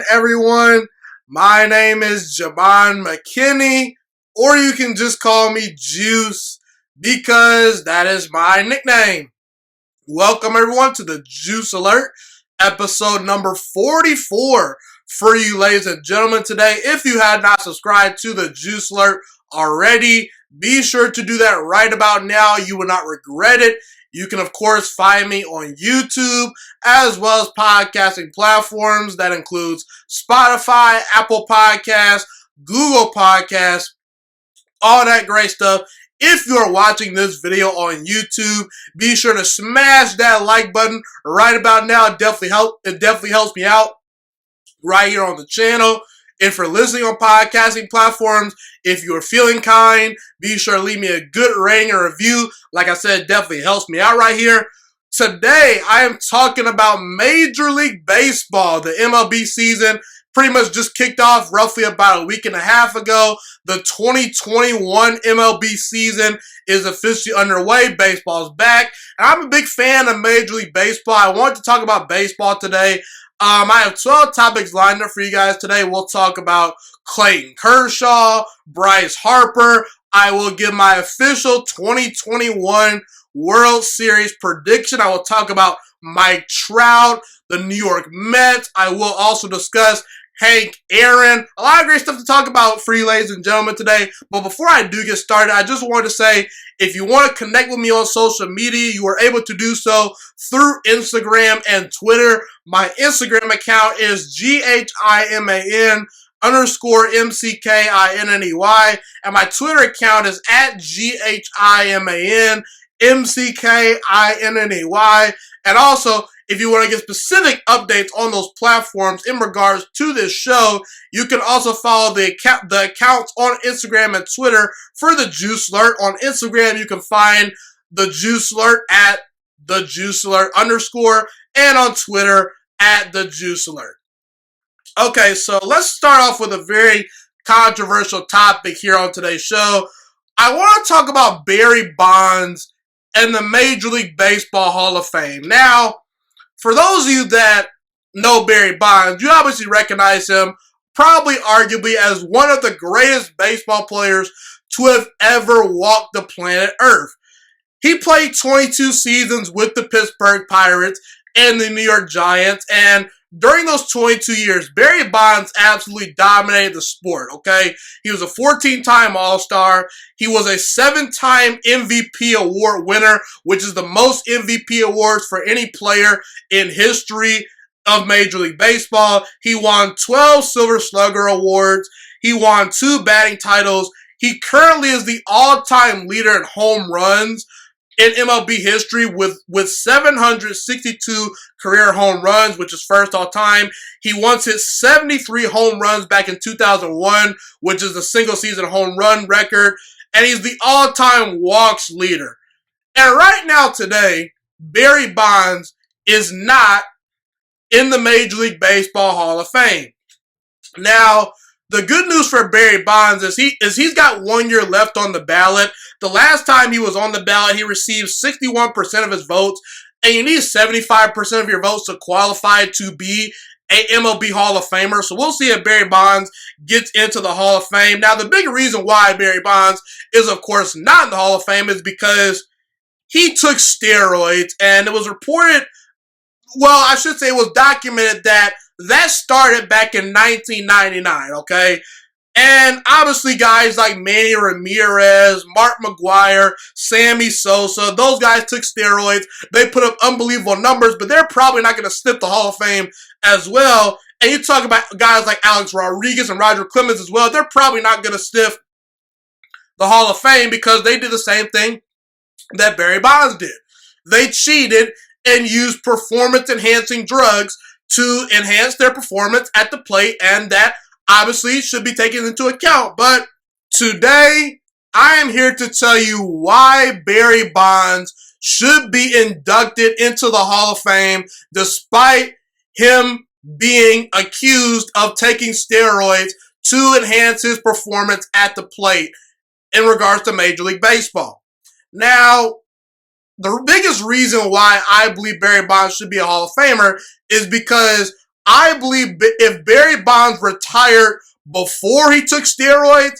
everyone? My name is Javon McKinney, or you can just call me Juice because that is my nickname. Welcome everyone to the Juice Alert, episode number 44 for you ladies and gentlemen today. If you had not subscribed to the Juice Alert already, be sure to do that right about now. You will not regret it. You can, of course, find me on YouTube as well as podcasting platforms. That includes Spotify, Apple Podcasts, Google Podcasts, all that great stuff. If you're watching this video on YouTube, be sure to smash that like button right about now. It definitely helps me out right here on the channel. If you're listening on podcasting platforms, if you're feeling kind, be sure to leave me a good rating and review. Like I said, it definitely helps me out right here. Today, I am talking about Major League Baseball. The MLB season pretty much just kicked off roughly about a week and a half ago. The 2021 MLB season is officially underway. Baseball's back. And I'm a big fan of Major League Baseball. I want to talk about baseball today. I have 12 topics lined up for you guys today. We'll talk about Clayton, Kershaw, Bryce Harper. I will give my official 2021 World Series prediction. I will talk about Mike Trout, the New York Mets. I will also discuss Hank Aaron. A lot of great stuff to talk about for you ladies and gentlemen today. But before I do get started, I just wanted to say, if you want to connect with me on social media, you are able to do so through Instagram and Twitter. My Instagram account is GHIMAN_MCKINNEY. And my Twitter account is at GHIMAN_MCKINNEY. And also, if you want to get specific updates on those platforms in regards to this show, you can also follow the accounts on Instagram and Twitter for the Juice Alert. On Instagram, you can find the Juice Alert at the Juice Alert _, and on Twitter at the Juice Alert. Okay, so let's start off with a very controversial topic here on today's show. I want to talk about Barry Bonds and the Major League Baseball Hall of Fame. Now, for those of you that know Barry Bonds, you obviously recognize him probably arguably as one of the greatest baseball players to have ever walked the planet Earth. He played 22 seasons with the Pittsburgh Pirates and the New York Giants, and during those 22 years, Barry Bonds absolutely dominated the sport, okay? He was a 14-time All-Star. He was a 7-time MVP award winner, which is the most MVP awards for any player in history of Major League Baseball. He won 12 Silver Slugger awards. He won 2 batting titles. He currently is the all-time leader in home runs in MLB history with 762 career home runs, which is first all time. He once hit 73 home runs back in 2001, which is the single season home run record. And he's the all-time walks leader. And right now today, Barry Bonds is not in the Major League Baseball Hall of Fame. Now, the good news for Barry Bonds is he's got 1 year left on the ballot. The last time he was on the ballot, he received 61% of his votes, and you need 75% of your votes to qualify to be a MLB Hall of Famer. So we'll see if Barry Bonds gets into the Hall of Fame. Now, the big reason why Barry Bonds is, of course, not in the Hall of Fame is because he took steroids, and it was reported, well, I should say it was documented that started back in 1999, okay? And obviously guys like Manny Ramirez, Mark McGwire, Sammy Sosa, those guys took steroids. They put up unbelievable numbers, but they're probably not going to sniff the Hall of Fame as well. And you talk about guys like Alex Rodriguez and Roger Clemens as well. They're probably not going to sniff the Hall of Fame because they did the same thing that Barry Bonds did. They cheated and used performance-enhancing drugs to enhance their performance at the plate, and that obviously should be taken into account. But today, I am here to tell you why Barry Bonds should be inducted into the Hall of Fame despite him being accused of taking steroids to enhance his performance at the plate in regards to Major League Baseball. Now, the biggest reason why I believe Barry Bonds should be a Hall of Famer is because I believe if Barry Bonds retired before he took steroids,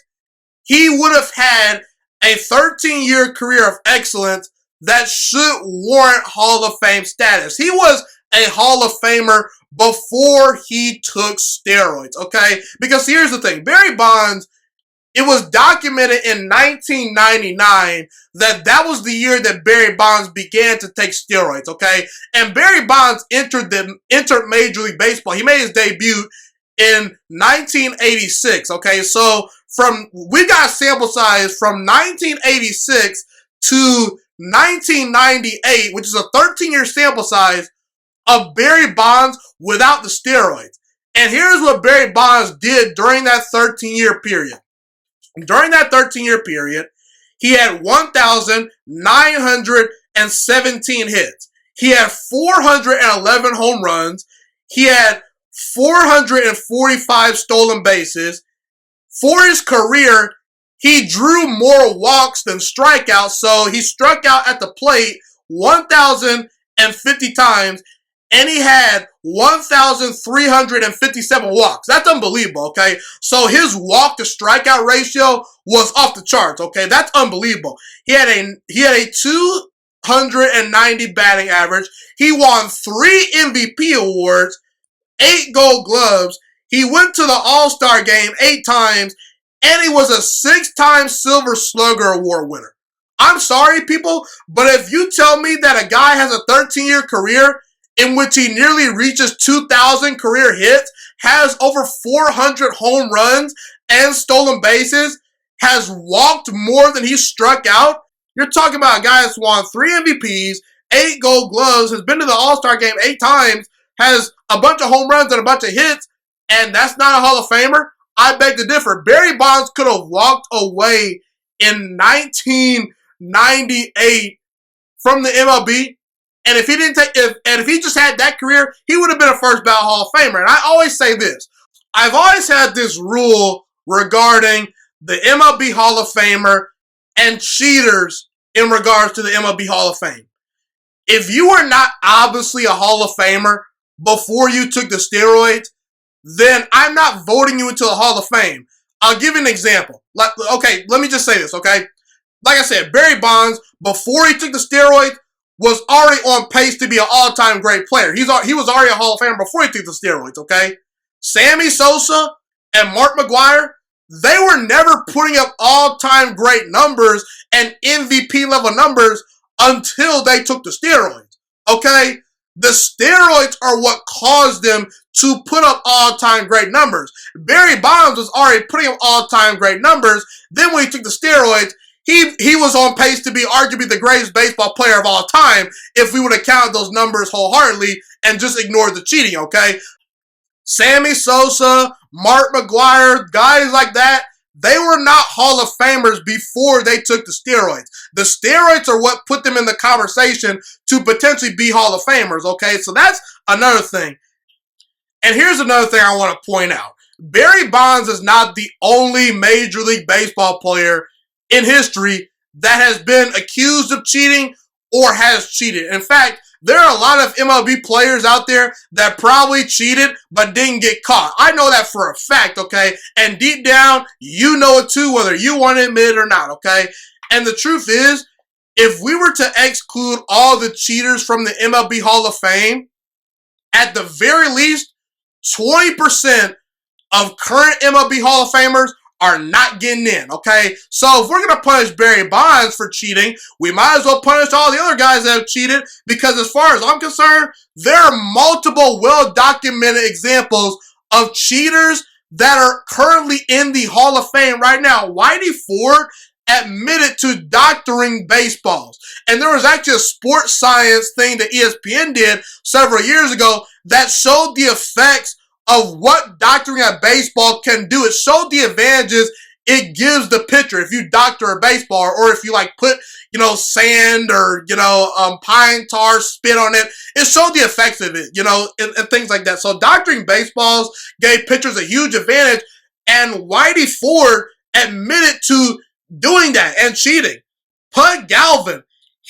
he would have had a 13-year career of excellence that should warrant Hall of Fame status. He was a Hall of Famer before he took steroids, okay? Because here's the thing. Barry Bonds, it was documented in 1999 that was the year that Barry Bonds began to take steroids, okay? And Barry Bonds entered Major League Baseball. He made his debut in 1986, okay? So we got a sample size from 1986 to 1998, which is a 13-year sample size of Barry Bonds without the steroids. And here's what Barry Bonds did during that 13-year period. During that 13-year period, he had 1,917 hits. He had 411 home runs. He had 445 stolen bases. For his career, he drew more walks than strikeouts, so he struck out at the plate 1,050 times, and he had 1,357 walks. That's unbelievable, okay? So his walk to strikeout ratio was off the charts, okay? That's unbelievable. He had a 290 batting average. He won 3 MVP awards, 8 Gold Gloves. He went to the All-Star game 8 times, and he was a 6-time Silver Slugger Award winner. I'm sorry, people, but if you tell me that a guy has a 13-year career in which he nearly reaches 2,000 career hits, has over 400 home runs and stolen bases, has walked more than he struck out, you're talking about a guy that's won 3 MVPs, 8 Gold Gloves, has been to the All-Star game 8 times, has a bunch of home runs and a bunch of hits, and that's not a Hall of Famer? I beg to differ. Barry Bonds could have walked away in 1998 from the MLB, and if he just had that career, he would have been a first ballot Hall of Famer. And I always say this. I've always had this rule regarding the MLB Hall of Famer and cheaters in regards to the MLB Hall of Fame. If you are not obviously a Hall of Famer before you took the steroids, then I'm not voting you into the Hall of Fame. I'll give you an example. Okay, let me just say this, okay? Like I said, Barry Bonds, before he took the steroids, was already on pace to be an all-time great player. He was already a Hall of Famer before he took the steroids, okay? Sammy Sosa and Mark McGwire, they were never putting up all-time great numbers and MVP-level numbers until they took the steroids, okay? The steroids are what caused them to put up all-time great numbers. Barry Bonds was already putting up all-time great numbers. Then when he took the steroids, he was on pace to be arguably the greatest baseball player of all time if we would have counted those numbers wholeheartedly and just ignored the cheating, okay? Sammy Sosa, Mark McGwire, guys like that, they were not Hall of Famers before they took the steroids. The steroids are what put them in the conversation to potentially be Hall of Famers, okay? So that's another thing. And here's another thing I want to point out. Barry Bonds is not the only Major League Baseball player in history that has been accused of cheating or has cheated. In fact, there are a lot of MLB players out there that probably cheated but didn't get caught. I know that for a fact, okay? And deep down, you know it too, whether you want to admit it or not, okay? And the truth is, if we were to exclude all the cheaters from the MLB Hall of Fame, at the very least, 20% of current MLB Hall of Famers are not getting in, okay? So if we're going to punish Barry Bonds for cheating, we might as well punish all the other guys that have cheated, because as far as I'm concerned, there are multiple well-documented examples of cheaters that are currently in the Hall of Fame right now. Whitey Ford admitted to doctoring baseballs. And there was actually a sports science thing that ESPN did several years ago that showed the effects of what doctoring a baseball can do. It showed the advantages it gives the pitcher if you doctor a baseball, or if you put, sand or, pine tar, spit on it. It showed the effects of it, and things like that. So doctoring baseballs gave pitchers a huge advantage, and Whitey Ford admitted to doing that and cheating. Pud Galvin,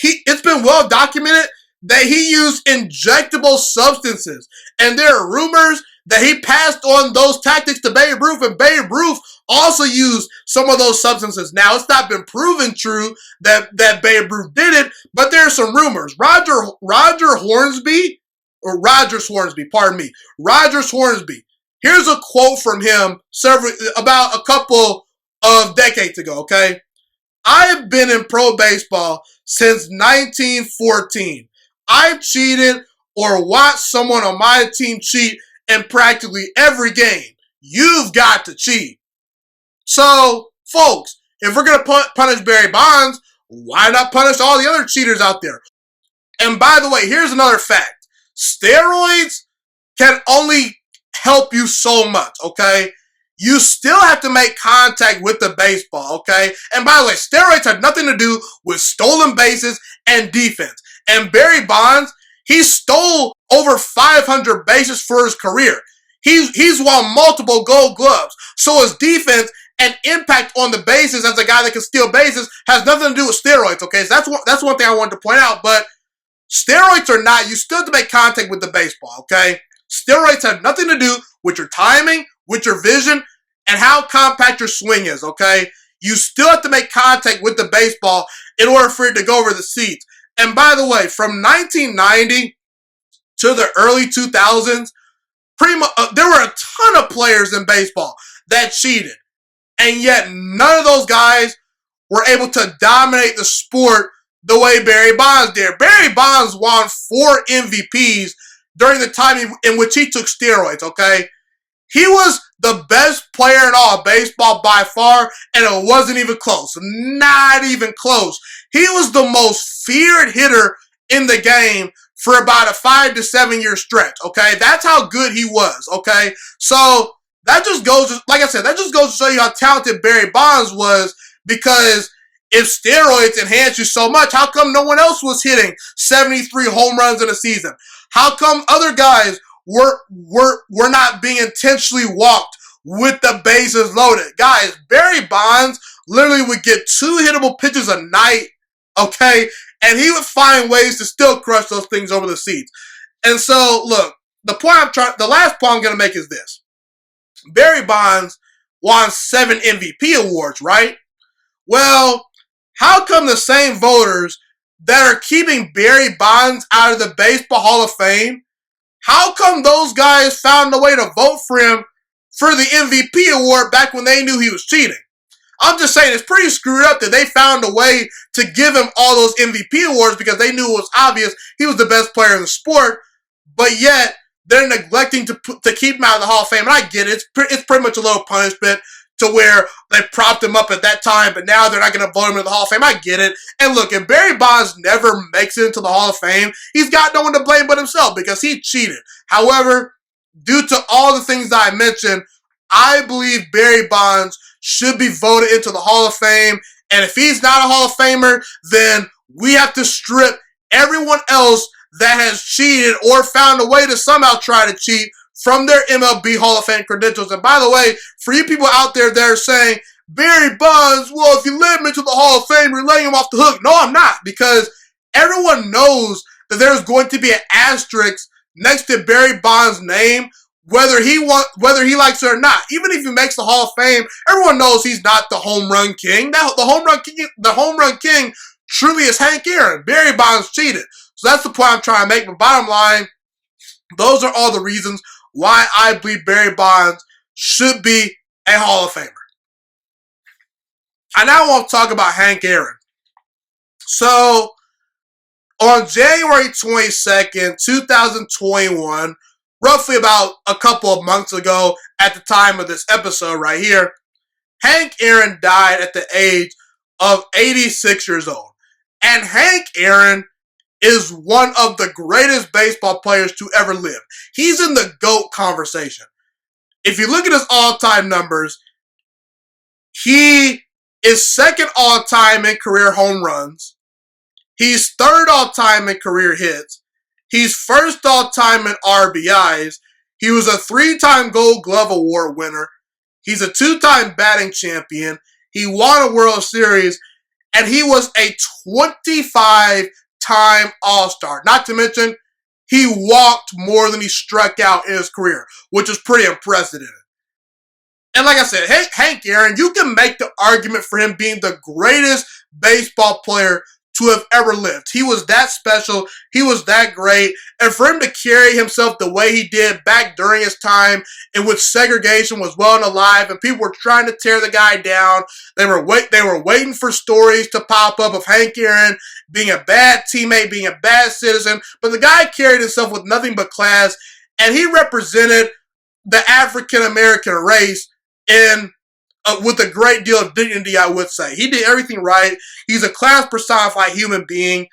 it's been well documented that he used injectable substances. And there are rumors that he passed on those tactics to Babe Ruth, and Babe Ruth also used some of those substances. Now, it's not been proven true that Babe Ruth did it, but there are some rumors. Rogers Hornsby, here's a quote from him about a couple of decades ago, okay? I have been in pro baseball since 1914. I've cheated or watched someone on my team cheat in practically every game. You've got to cheat. So, folks, if we're going to punish Barry Bonds, why not punish all the other cheaters out there? And by the way, here's another fact. Steroids can only help you so much, okay? You still have to make contact with the baseball, okay? And by the way, steroids have nothing to do with stolen bases and defense. And Barry Bonds, he stole over 500 bases for his career. He's won multiple Gold Gloves. So his defense and impact on the bases as a guy that can steal bases has nothing to do with steroids, okay? So that's one thing I wanted to point out. But steroids or not, you still have to make contact with the baseball, okay? Steroids have nothing to do with your timing, with your vision, and how compact your swing is, okay? You still have to make contact with the baseball in order for it to go over the seats. And by the way, from 1990 to the early 2000s, there were a ton of players in baseball that cheated. And yet none of those guys were able to dominate the sport the way Barry Bonds did. Barry Bonds won 4 MVPs during the time in which he took steroids, okay? He was the best player in all of baseball by far, and it wasn't even close. Not even close. He was the most feared hitter in the game for about a 5 to 7 year stretch, okay? That's how good he was, okay? So that just goes, like I said, that just goes to show you how talented Barry Bonds was, because if steroids enhance you so much, how come no one else was hitting 73 home runs in a season? How come other guys were not being intentionally walked with the bases loaded? Guys, Barry Bonds literally would get 2 hittable pitches a night, okay? And he would find ways to still crush those things over the seats. And so, look, the last point I'm going to make is this. Barry Bonds won 7 MVP awards, right? Well, how come the same voters that are keeping Barry Bonds out of the Baseball Hall of Fame, how come those guys found a way to vote for him for the MVP award back when they knew he was cheating? I'm just saying, it's pretty screwed up that they found a way to give him all those MVP awards because they knew it was obvious he was the best player in the sport, but yet they're neglecting to keep him out of the Hall of Fame. And I get it. It's pretty much a little punishment to where they propped him up at that time, but now they're not going to vote him into the Hall of Fame. I get it. And look, if Barry Bonds never makes it into the Hall of Fame, he's got no one to blame but himself because he cheated. However, due to all the things that I mentioned, I believe Barry Bonds should be voted into the Hall of Fame. And if he's not a Hall of Famer, then we have to strip everyone else that has cheated or found a way to somehow try to cheat from their MLB Hall of Fame credentials. And by the way, for you people out there that are saying, Barry Bonds, well, if you let him into the Hall of Fame, you're letting him off the hook. No, I'm not, because everyone knows that there's going to be an asterisk next to Barry Bonds' name, whether he likes it or not. Even if he makes the Hall of Fame, everyone knows he's not the home run king. The home run king truly is Hank Aaron. Barry Bonds cheated. So that's the point I'm trying to make. But bottom line, those are all the reasons why I believe Barry Bonds should be a Hall of Famer. I now want to talk about Hank Aaron. So, on January 22nd, 2021, roughly about a couple of months ago at the time of this episode right here, Hank Aaron died at the age of 86 years old. And Hank Aaron is one of the greatest baseball players to ever live. He's in the GOAT conversation. If you look at his all-time numbers, he is second all-time in career home runs. He's third all-time in career hits. He's first all-time in RBIs. He was a 3-time Gold Glove Award winner. He's a 2-time batting champion. He won a World Series. And he was a 25-time all-time All-Star. Not to mention, he walked more than he struck out in his career, which is pretty unprecedented. And like I said, Hank Aaron, you can make the argument for him being the greatest baseball player to have ever lived. He was that special. He was that great. And for him to carry himself the way he did back during his time in which segregation was well and alive and people were trying to tear the guy down, they were waiting for stories to pop up of Hank Aaron being a bad teammate, being a bad citizen. But the guy carried himself with nothing but class, and he represented the African American race in with a great deal of dignity, I would say. He did everything right. He's a class personified human being.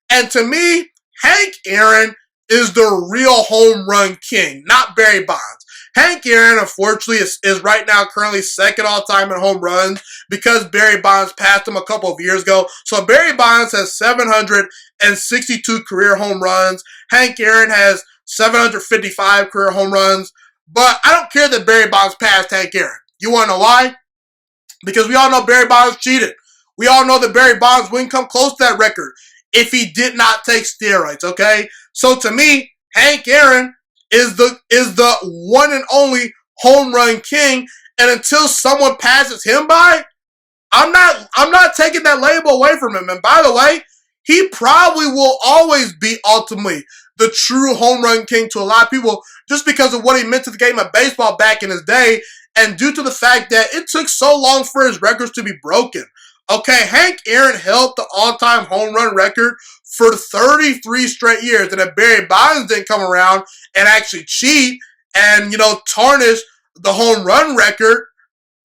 And to me, Hank Aaron is the real home run king, not Barry Bonds. Hank Aaron, unfortunately, is right now currently second all time in home runs because Barry Bonds passed him a couple of years ago. So Barry Bonds has 762 career home runs. Hank Aaron has 755 career home runs. But I don't care that Barry Bonds passed Hank Aaron. You want to know why? Because we all know Barry Bonds cheated. We all know that Barry Bonds wouldn't come close to that record if he did not take steroids, okay? So to me, Hank Aaron is the one and only home run king, and until someone passes him by, I'm not taking that label away from him. And by the way, he probably will always be ultimately the true home run king to a lot of people just because of what he meant to the game of baseball back in his day. And due to the fact that it took so long for his records to be broken. Okay, Hank Aaron held the all-time home run record for 33 straight years. And if Barry Bonds didn't come around and actually cheat and, tarnish the home run record,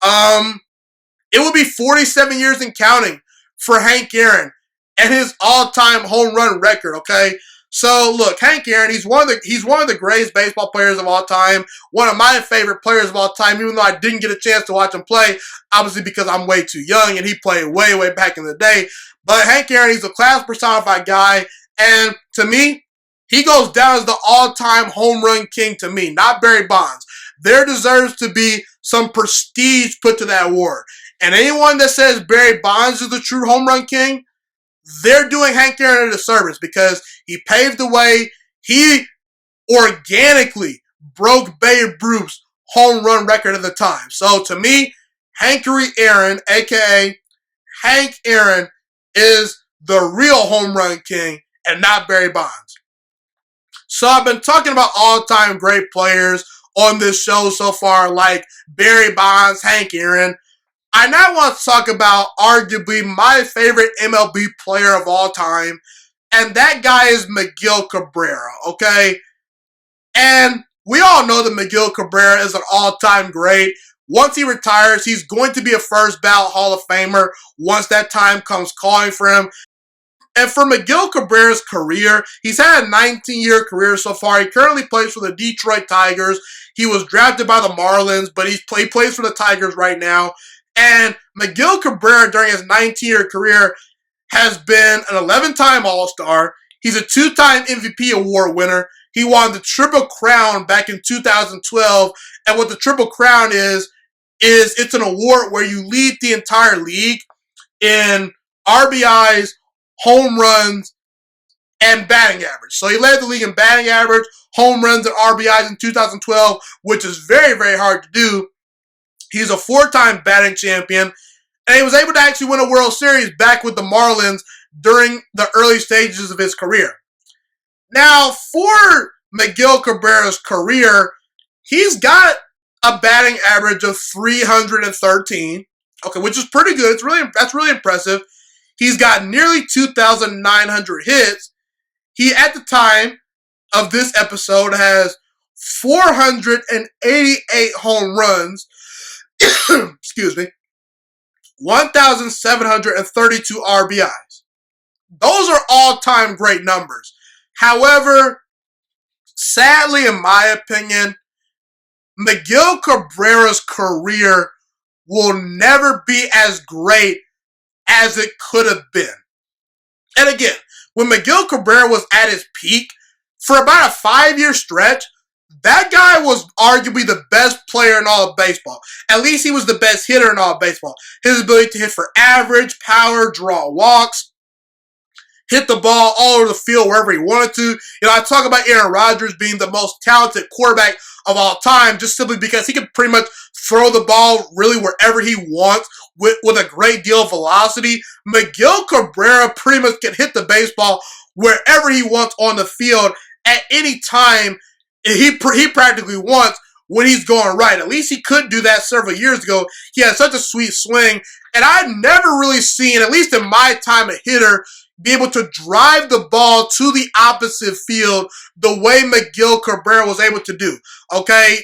it would be 47 years and counting for Hank Aaron and his all-time home run record, okay? So look, Hank Aaron, he's one of the greatest baseball players of all time. One of my favorite players of all time, even though I didn't get a chance to watch him play, obviously because I'm way too young and he played way, way back in the day. But Hank Aaron, he's a class personified guy, and to me, he goes down as the all-time home run king to me, not Barry Bonds. There deserves to be some prestige put to that award. And anyone that says Barry Bonds is the true home run king, they're doing Hank Aaron a disservice because he paved the way. He organically broke Babe Ruth's home run record at the time. So to me, Hankery Aaron, a.k.a. Hank Aaron, is the real home run king and not Barry Bonds. So I've been talking about all-time great players on this show so far, like Barry Bonds, Hank Aaron. I now want to talk about arguably my favorite MLB player of all time, and that guy is Miguel Cabrera, okay? And we all know that Miguel Cabrera is an all-time great. Once he retires, he's going to be a first ballot Hall of Famer once that time comes calling for him. And for Miguel Cabrera's career, he's had a 19-year career so far. He currently plays for the Detroit Tigers. He was drafted by the Marlins, but he plays for the Tigers right now. And Miguel Cabrera, during his 19-year career, has been an 11-time All-Star. He's a 2-time MVP award winner. He won the Triple Crown back in 2012. And what the Triple Crown is it's an award where you lead the entire league in RBIs, home runs, and batting average. So he led the league in batting average, home runs, and RBIs in 2012, which is very, very hard to do. He's a 4-time batting champion, and he was able to actually win a World Series back with the Marlins during the early stages of his career. Now, for Miguel Cabrera's career, he's got a batting average of 313, okay, which is pretty good. That's really impressive. He's got nearly 2,900 hits. He, at the time of this episode, has 488 home runs, excuse me, 1,732 RBIs. Those are all-time great numbers. However, sadly, in my opinion, Miguel Cabrera's career will never be as great as it could have been. And again, when Miguel Cabrera was at his peak, for about a 5-year stretch, that guy was arguably the best player in all of baseball. At least he was the best hitter in all of baseball. His ability to hit for average, power, draw walks, hit the ball all over the field wherever he wanted to. I talk about Aaron Rodgers being the most talented quarterback of all time just simply because he can pretty much throw the ball really wherever he wants with a great deal of velocity. Miguel Cabrera pretty much can hit the baseball wherever he wants on the field at any time he practically wants when he's going right. At least he could do that several years ago. He had such a sweet swing, and I've never really seen, at least in my time, a hitter be able to drive the ball to the opposite field the way Miguel Cabrera was able to do. Okay?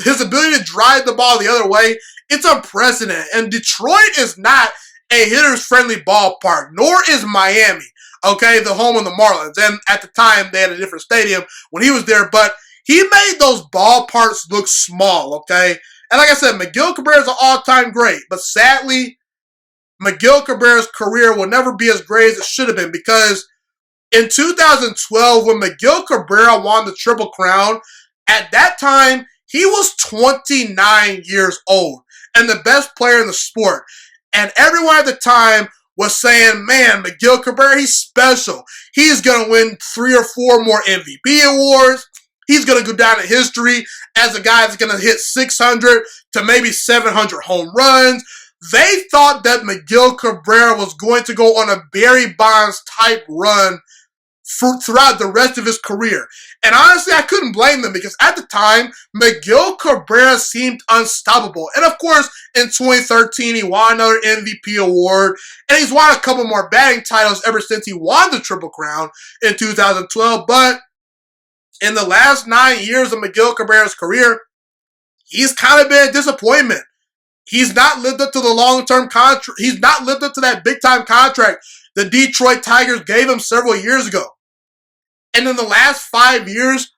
His ability to drive the ball the other way, it's unprecedented. And Detroit is not a hitter's friendly ballpark, nor is Miami. Okay? The home of the Marlins. And at the time, they had a different stadium when he was there, but he made those ballparks look small, okay? And like I said, Miguel Cabrera is an all-time great, but sadly, Miguel Cabrera's career will never be as great as it should have been because in 2012, when Miguel Cabrera won the Triple Crown, at that time, he was 29 years old and the best player in the sport. And everyone at the time was saying, man, Miguel Cabrera, he's special. He's going to win 3 or 4 more MVP awards. He's going to go down in history as a guy that's going to hit 600 to maybe 700 home runs. They thought that Miguel Cabrera was going to go on a Barry Bonds type run throughout the rest of his career. And honestly, I couldn't blame them because at the time, Miguel Cabrera seemed unstoppable. And of course, in 2013, he won another MVP award, and he's won a couple more batting titles ever since he won the Triple Crown in 2012. But in the last 9 years of Miguel Cabrera's career, he's kind of been a disappointment. He's not lived up to the long-term contract. He's not lived up to that big-time contract the Detroit Tigers gave him several years ago. And in the last 5 years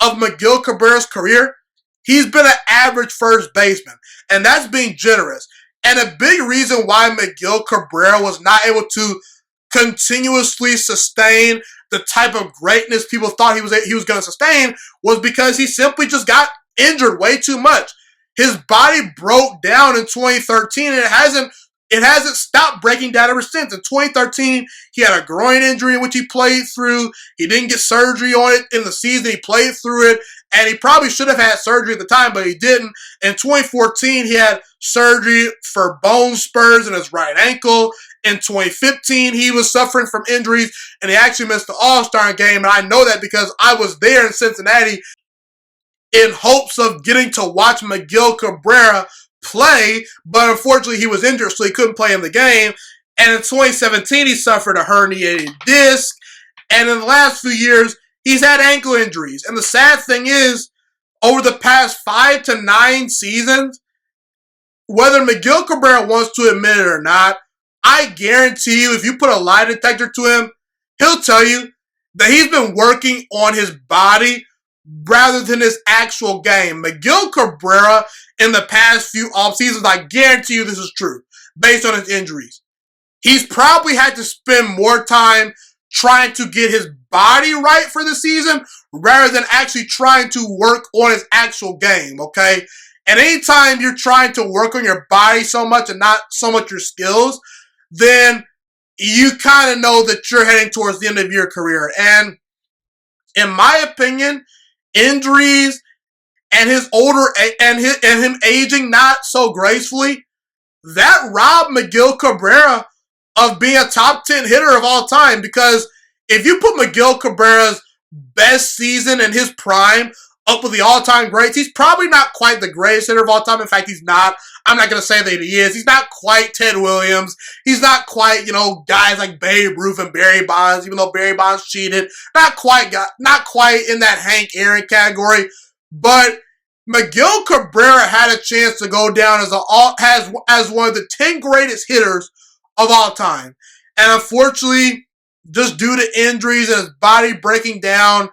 of Miguel Cabrera's career, he's been an average first baseman. And that's being generous. And a big reason why Miguel Cabrera was not able to continuously sustain the type of greatness people thought he was going to sustain was because he simply just got injured way too much. His body broke down in 2013, and it hasn't stopped breaking down ever since. In 2013, he had a groin injury in which he played through. He didn't get surgery on it in the season. He played through it, and he probably should have had surgery at the time, but he didn't. In 2014, he had surgery for bone spurs in his right ankle. In 2015, he was suffering from injuries, and he actually missed the All-Star game, and I know that because I was there in Cincinnati in hopes of getting to watch Miguel Cabrera play, but unfortunately he was injured, so he couldn't play in the game. And in 2017, he suffered a herniated disc, and in the last few years, he's had ankle injuries. And the sad thing is, over the past 5 to 9 seasons, whether Miguel Cabrera wants to admit it or not, I guarantee you, if you put a lie detector to him, he'll tell you that he's been working on his body rather than his actual game. Miguel Cabrera, in the past few off seasons, I guarantee you this is true, based on his injuries. He's probably had to spend more time trying to get his body right for the season rather than actually trying to work on his actual game, okay? And anytime you're trying to work on your body so much and not so much your skills, then you kind of know that you're heading towards the end of your career. And in my opinion, injuries and his older and him aging not so gracefully, that robbed Miguel Cabrera of being a top 10 hitter of all time. Because if you put Miguel Cabrera's best season in his prime up with the all-time greats, he's probably not quite the greatest hitter of all time. In fact, he's not. I'm not going to say that he is. He's not quite Ted Williams. He's not quite, guys like Babe Ruth and Barry Bonds, even though Barry Bonds cheated. Not quite in that Hank Aaron category. But Miguel Cabrera had a chance to go down as one of the 10 greatest hitters of all time. And unfortunately, just due to injuries and his body breaking down,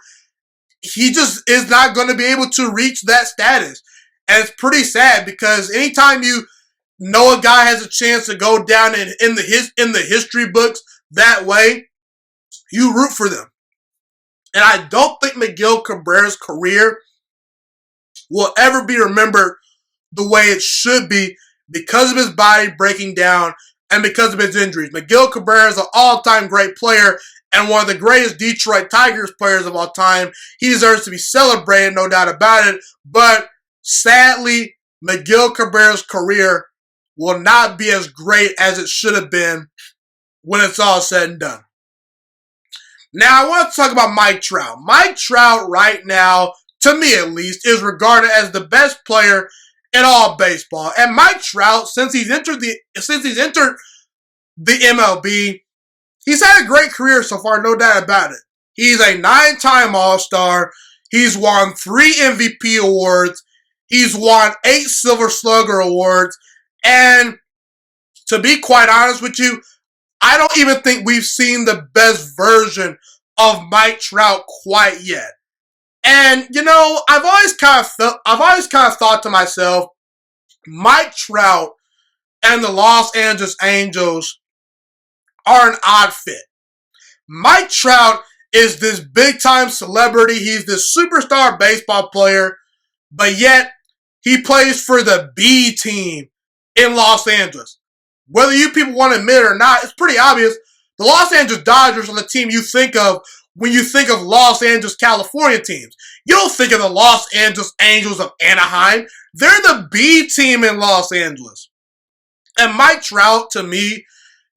he just is not going to be able to reach that status. And it's pretty sad because anytime you know a guy has a chance to go down in the history books that way, you root for them. And I don't think Miguel Cabrera's career will ever be remembered the way it should be because of his body breaking down and because of his injuries. Miguel Cabrera is an all-time great player and one of the greatest Detroit Tigers players of all time. He deserves to be celebrated, no doubt about it. But sadly, Miguel Cabrera's career will not be as great as it should have been when it's all said and done. Now, I want to talk about Mike Trout. Mike Trout right now, to me at least, is regarded as the best player in all baseball. And Mike Trout, since he's entered the MLB, he's had a great career so far, no doubt about it. He's a 9-time All-Star. He's won 3 MVP awards. He's won 8 Silver Slugger awards. And to be quite honest with you, I don't even think we've seen the best version of Mike Trout quite yet. And, you know, I've always kind of thought to myself, Mike Trout and the Los Angeles Angels are an odd fit. Mike Trout is this big-time celebrity. He's this superstar baseball player, but yet he plays for the B team in Los Angeles. Whether you people want to admit it or not, it's pretty obvious. The Los Angeles Dodgers are the team you think of when you think of Los Angeles, California teams. You don't think of the Los Angeles Angels of Anaheim. They're the B team in Los Angeles. And Mike Trout, to me,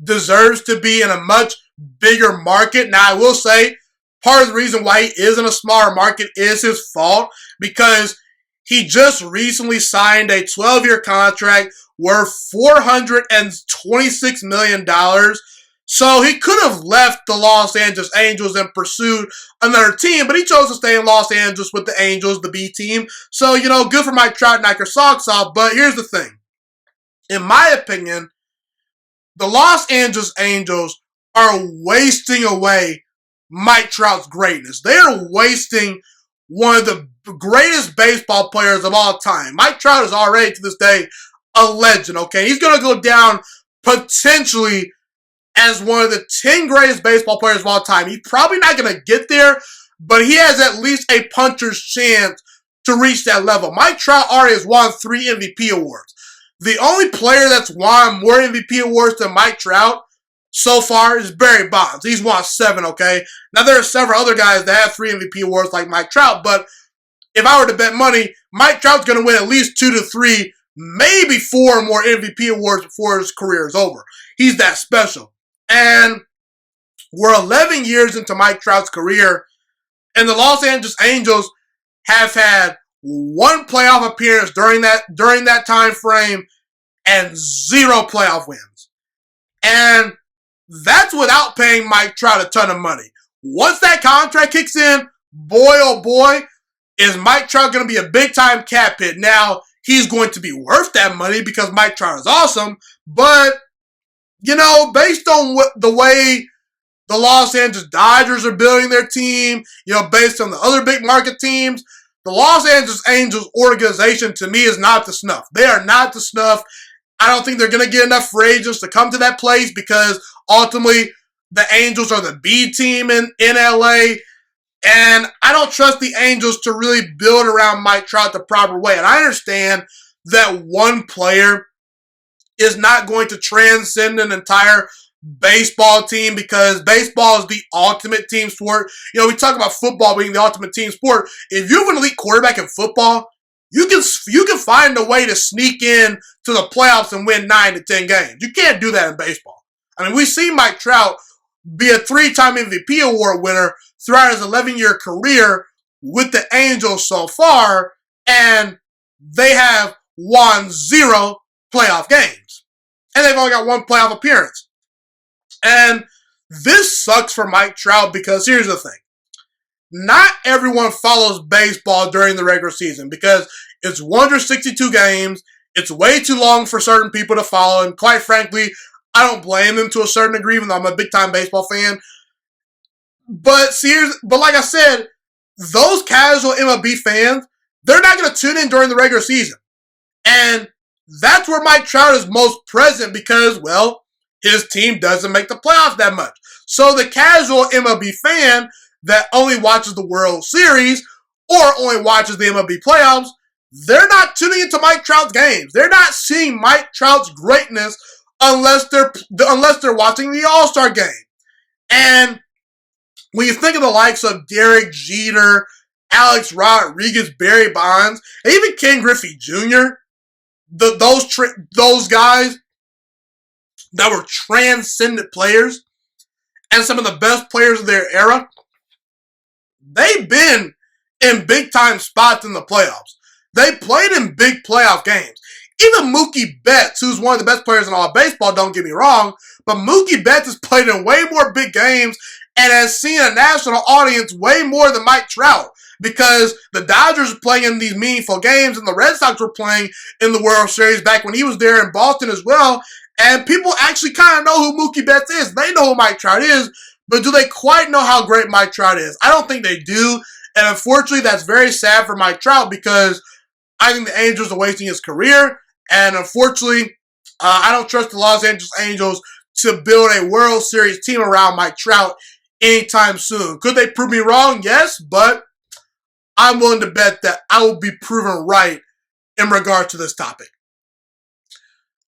deserves to be in a much bigger market. Now, I will say, part of the reason why he is in a smaller market is his fault, because he just recently signed a 12-year contract worth $426 million. So he could have left the Los Angeles Angels and pursued another team, but he chose to stay in Los Angeles with the Angels, the B team. So, you know, good for Mike Trout, knock your socks off. But here's the thing. In my opinion, the Los Angeles Angels are wasting away Mike Trout's greatness. They are wasting one of the greatest baseball players of all time. Mike Trout is already, to this day, a legend, okay? He's going to go down potentially as one of the 10 greatest baseball players of all time. He's probably not going to get there, but he has at least a puncher's chance to reach that level. Mike Trout already has won 3 MVP awards. The only player that's won more MVP awards than Mike Trout so far is Barry Bonds. He's won 7, okay? Now, there are several other guys that have 3 MVP awards like Mike Trout, but if I were to bet money, Mike Trout's going to win at least 2 to 3, maybe 4 more MVP awards before his career is over. He's that special. And we're 11 years into Mike Trout's career, and the Los Angeles Angels have had 1 playoff appearance during that time frame and 0 playoff wins. And that's without paying Mike Trout a ton of money. Once that contract kicks in, boy oh boy, is Mike Trout going to be a big-time cap hit. Now, he's going to be worth that money because Mike Trout is awesome, but you know, based on the way the Los Angeles Dodgers are building their team, you know, based on the other big market teams, the Los Angeles Angels organization, to me, is not the snuff. They are not the snuff. I don't think they're going to get enough free agents to come to that place because ultimately the Angels are the B team in LA. And I don't trust the Angels to really build around Mike Trout the proper way. And I understand that one player is not going to transcend an entire baseball team because baseball is the ultimate team sport. You know, we talk about football being the ultimate team sport. If you have an elite quarterback in football, you can find a way to sneak in to the playoffs and win 9 to 10 games. You can't do that in baseball. I mean, we've seen Mike Trout be a 3-time MVP award winner throughout his 11-year career with the Angels so far, and they have won 0 playoff games. And they've only got 1 playoff appearance. And this sucks for Mike Trout because here's the thing. Not everyone follows baseball during the regular season because it's 162 games. It's way too long for certain people to follow. And quite frankly, I don't blame them to a certain degree, even though I'm a big-time baseball fan. But like I said, those casual MLB fans, they're not going to tune in during the regular season. And that's where Mike Trout is most present because, well, his team doesn't make the playoffs that much. So the casual MLB fan that only watches the World Series or only watches the MLB playoffs, they're not tuning into Mike Trout's games. They're not seeing Mike Trout's greatness unless they're watching the All-Star game. And when you think of the likes of Derek Jeter, Alex Rodriguez, Barry Bonds, and even Ken Griffey Jr., those guys that were transcendent players and some of the best players of their era, they've been in big-time spots in the playoffs. They played in big playoff games. Even Mookie Betts, who's one of the best players in all of baseball, don't get me wrong, but Mookie Betts has played in way more big games and has seen a national audience way more than Mike Trout, because the Dodgers are playing in these meaningful games and the Red Sox were playing in the World Series back when he was there in Boston as well, and people actually kind of know who Mookie Betts is. They know who Mike Trout is, but do they quite know how great Mike Trout is? I don't think they do, and unfortunately that's very sad for Mike Trout, because I think the Angels are wasting his career, and unfortunately, I don't trust the Los Angeles Angels to build a World Series team around Mike Trout anytime soon. Could they prove me wrong? Yes, but I'm willing to bet that I will be proven right in regard to this topic.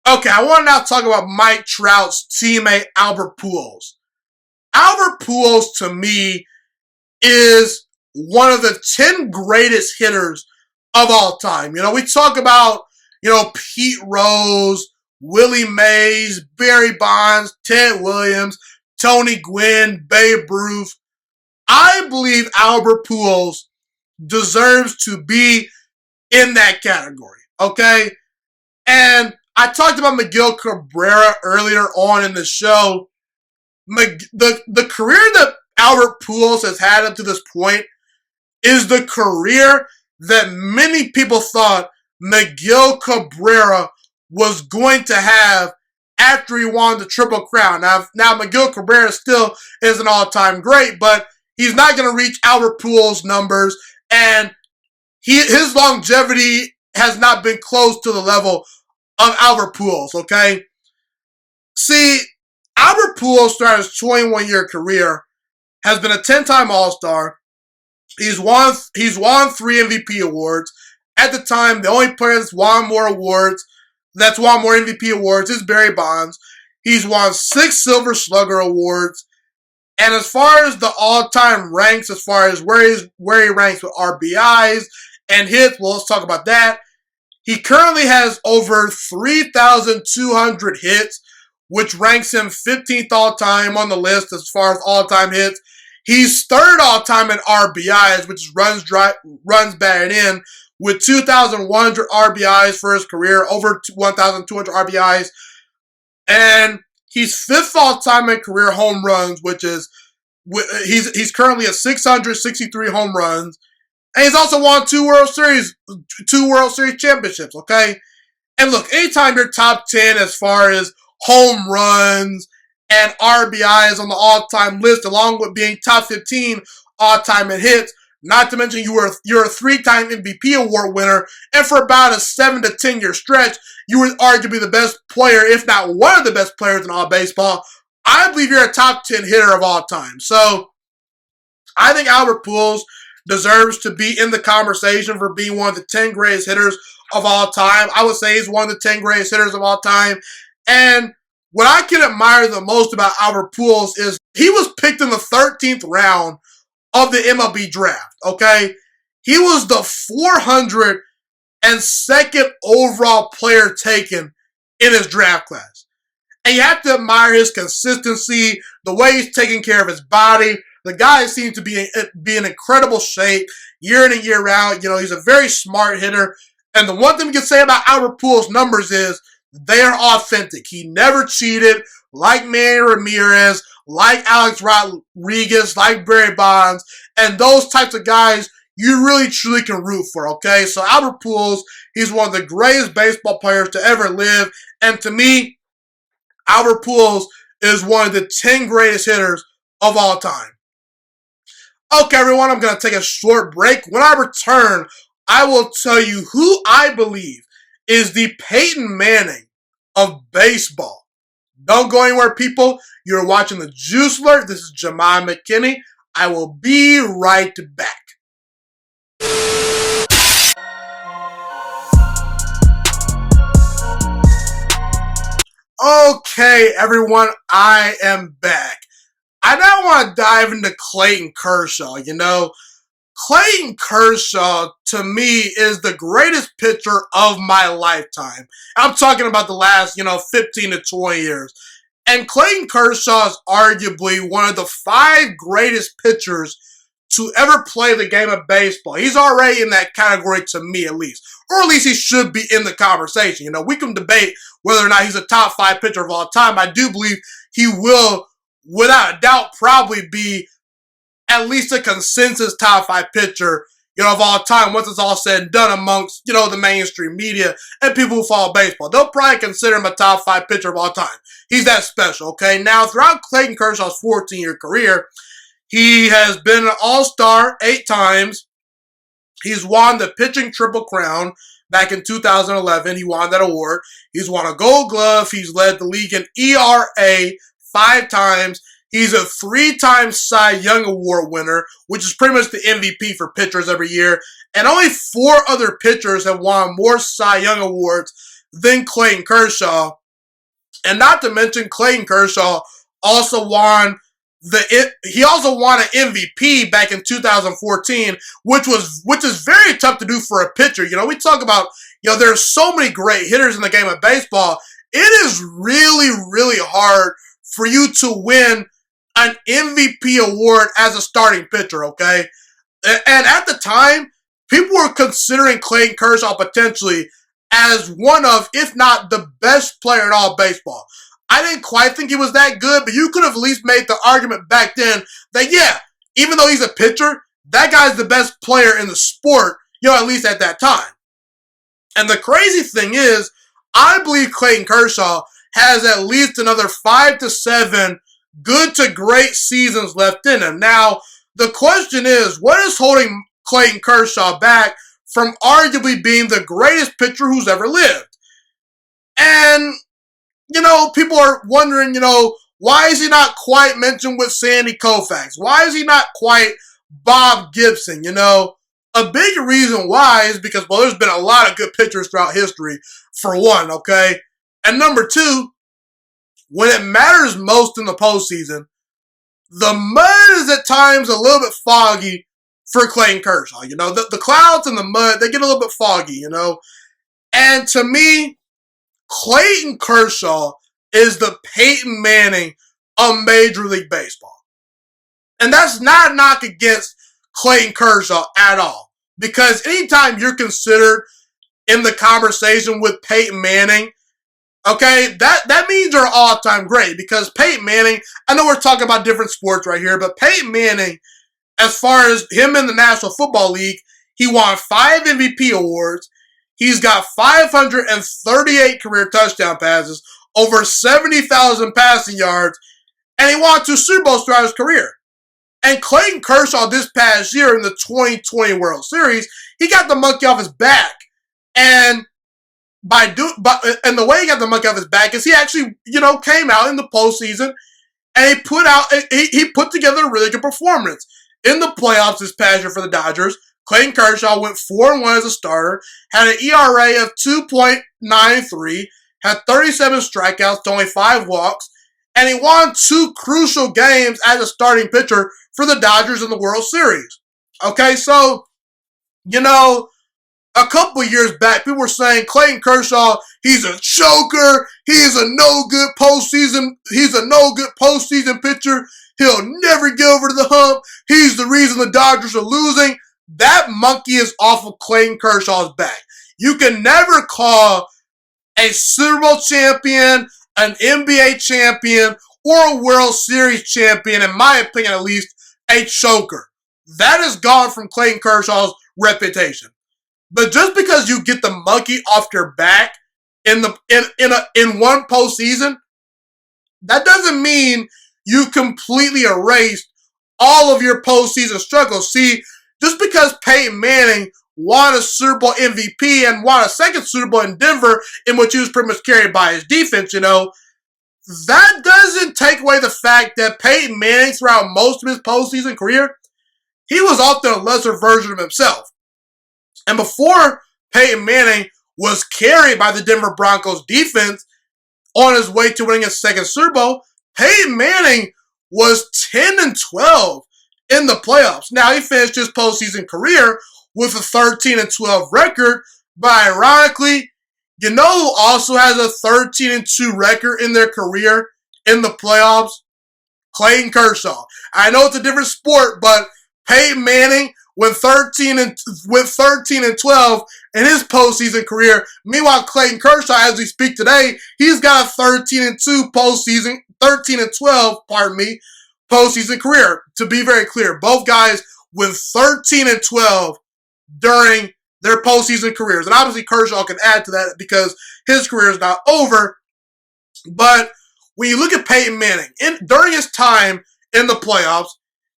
Okay, I want to now talk about Mike Trout's teammate, Albert Pujols. Albert Pujols, to me, is one of the 10 greatest hitters of all time. We talk about, Pete Rose, Willie Mays, Barry Bonds, Ted Williams, Tony Gwynn, Babe Ruth. I believe Albert Pujols deserves to be in that category, okay? And I talked about Miguel Cabrera earlier on in the show. The career that Albert Pujols has had up to this point is the career that many people thought Miguel Cabrera was going to have after he won the Triple Crown. Now Miguel Cabrera still is an all-time great, but he's not going to reach Albert Pujols' numbers, and his longevity has not been close to the level of Albert Pujols, okay? See, Albert Pujols started his 21-year career, has been a 10-time All-Star. He's won 3 MVP awards. At the time, the only player that's won more MVP awards is Barry Bonds. He's won 6 Silver Slugger awards. And as far as the all-time ranks, as far as where he ranks with RBIs and hits, well, let's talk about that. He currently has over 3,200 hits, which ranks him 15th all-time on the list as far as all-time hits. He's 3rd all-time in RBIs, which is runs batted in, with 2,100 RBIs for his career, over 1,200 RBIs. And he's 5th all-time in career home runs, which is, he's currently at 663 home runs. And he's also won 2 World Series championships, okay? And look, anytime you're top 10 as far as home runs and RBIs on the all-time list, along with being top 15 all-time in hits, not to mention you're a 3-time MVP award winner, and for about a 7 to 10 year stretch, you were arguably the best player, if not one of the best players in all baseball. I believe you're a top 10 hitter of all time. So, I think Albert Pujols deserves to be in the conversation for being one of the 10 greatest hitters of all time. I would say he's one of the 10 greatest hitters of all time. And what I can admire the most about Albert Pujols is he was picked in the 13th round of the MLB draft, okay? He was the 402nd overall player taken in his draft class. And you have to admire his consistency, the way he's taking care of his body. The guy seems to be in incredible shape year in and year out. He's a very smart hitter. And the one thing we can say about Albert Pujols' numbers is they're authentic. He never cheated, like Manny Ramirez, like Alex Rodriguez, like Barry Bonds, and those types of guys you really truly can root for, okay? So Albert Pujols, he's one of the greatest baseball players to ever live, and to me, Albert Pujols is one of the 10 greatest hitters of all time. Okay, everyone, I'm going to take a short break. When I return, I will tell you who I believe is the Peyton Manning of baseball. Don't go anywhere, people. You're watching the Juice Alert. This is Jamal McKinney. I will be right back. Okay, everyone, I am back. I now want to dive into Clayton Kershaw. Clayton Kershaw, to me, is the greatest pitcher of my lifetime. I'm talking about the last, 15 to 20 years. And Clayton Kershaw is arguably one of the 5 greatest pitchers to ever play the game of baseball. He's already in that category, to me at least. Or at least he should be in the conversation. We can debate whether or not he's a top 5 pitcher of all time. I do believe he will, without a doubt, probably be at least a consensus top 5 pitcher, of all time once it's all said and done amongst, the mainstream media and people who follow baseball. They'll probably consider him a top 5 pitcher of all time. He's that special, okay? Now, throughout Clayton Kershaw's 14-year career, he has been an all-star 8 times. He's won the pitching triple crown back in 2011. He won that award. He's won a gold glove. He's led the league in ERA 5 times. He's a 3-time Cy Young Award winner, which is pretty much the MVP for pitchers every year. And only 4 other pitchers have won more Cy Young Awards than Clayton Kershaw. And not to mention, Clayton Kershaw also won he also won an MVP back in 2014, which is very tough to do for a pitcher. We talk about, there's so many great hitters in the game of baseball. It is really, really hard for you to win an MVP award as a starting pitcher, okay? And at the time, people were considering Clayton Kershaw potentially as one of, if not the best player in all baseball. I didn't quite think he was that good, but you could have at least made the argument back then that, yeah, even though he's a pitcher, that guy's the best player in the sport, at least at that time. And the crazy thing is, I believe Clayton Kershaw has at least another 5 to 7 good to great seasons left in him. Now, the question is, what is holding Clayton Kershaw back from arguably being the greatest pitcher who's ever lived? And people are wondering, why is he not quite mentioned with Sandy Koufax? Why is he not quite Bob Gibson? A big reason why is because, there's been a lot of good pitchers throughout history, for one, okay? And number 2, when it matters most in the postseason, the mud is at times a little bit foggy for Clayton Kershaw. The clouds and the mud, they get a little bit foggy, And to me, Clayton Kershaw is the Peyton Manning of Major League Baseball. And that's not a knock against Clayton Kershaw at all. Because anytime you're considered in the conversation with Peyton Manning, okay, that means you're all-time great. Because Peyton Manning, I know we're talking about different sports right here, but Peyton Manning, as far as him in the National Football League, he won 5 MVP awards. He's got 538 career touchdown passes, over 70,000 passing yards, and he won 2 Super Bowls throughout his career. And Clayton Kershaw this past year in the 2020 World Series, he got the monkey off his back. And and the way he got the monkey off his back is he actually, came out in the postseason and he put together a really good performance. In the playoffs this past year for the Dodgers, Clayton Kershaw went 4-1 as a starter, had an ERA of 2.93, had 37 strikeouts to only 5 walks, and he won 2 crucial games as a starting pitcher for the Dodgers in the World Series. Okay, so, a couple of years back, people were saying Clayton Kershaw, he's a choker, he's a no-good postseason pitcher, he'll never get over the hump, he's the reason the Dodgers are losing. That monkey is off of Clayton Kershaw's back. You can never call a Super Bowl champion, an NBA champion, or a World Series champion, in my opinion at least, a choker. That is gone from Clayton Kershaw's reputation. But just because you get the monkey off your back in one postseason, that doesn't mean you completely erased all of your postseason struggles. See, just because Peyton Manning won a Super Bowl MVP and won a second Super Bowl in Denver, in which he was pretty much carried by his defense, that doesn't take away the fact that Peyton Manning, throughout most of his postseason career, he was often a lesser version of himself. And before Peyton Manning was carried by the Denver Broncos defense, on his way to winning his second Super Bowl, Peyton Manning was 10-12 in the playoffs. Now, he finished his postseason career with a 13-12 record, but ironically, you know who also has a 13-2 record in their career in the playoffs? Clayton Kershaw. I know it's a different sport, but Peyton Manning went 13-12 in his postseason career. Meanwhile, Clayton Kershaw, as we speak today, he's got a 13-12 postseason career. To be very clear, both guys went 13-12 during their postseason careers. And obviously Kershaw can add to that because his career is not over. But when you look at Peyton Manning, during his time in the playoffs,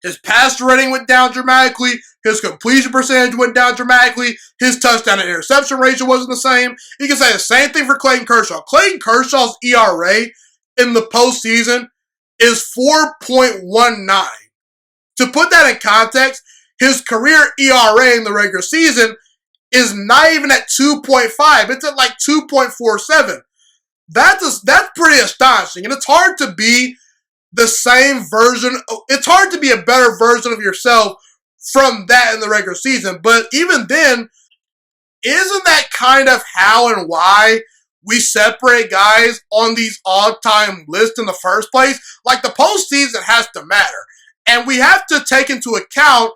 his passer rating went down dramatically. His completion percentage went down dramatically. His touchdown and interception ratio wasn't the same. You can say the same thing for Clayton Kershaw. Clayton Kershaw's ERA in the postseason is 4.19. To put that in context, his career ERA in the regular season is not even at 2.5. It's at like 2.47. That's pretty astonishing. And it's hard to be the same version. It's hard to be a better version of yourself from that in the regular season. But even then, isn't that kind of how and why we separate guys on these all-time lists in the first place? Like, the postseason has to matter. And we have to take into account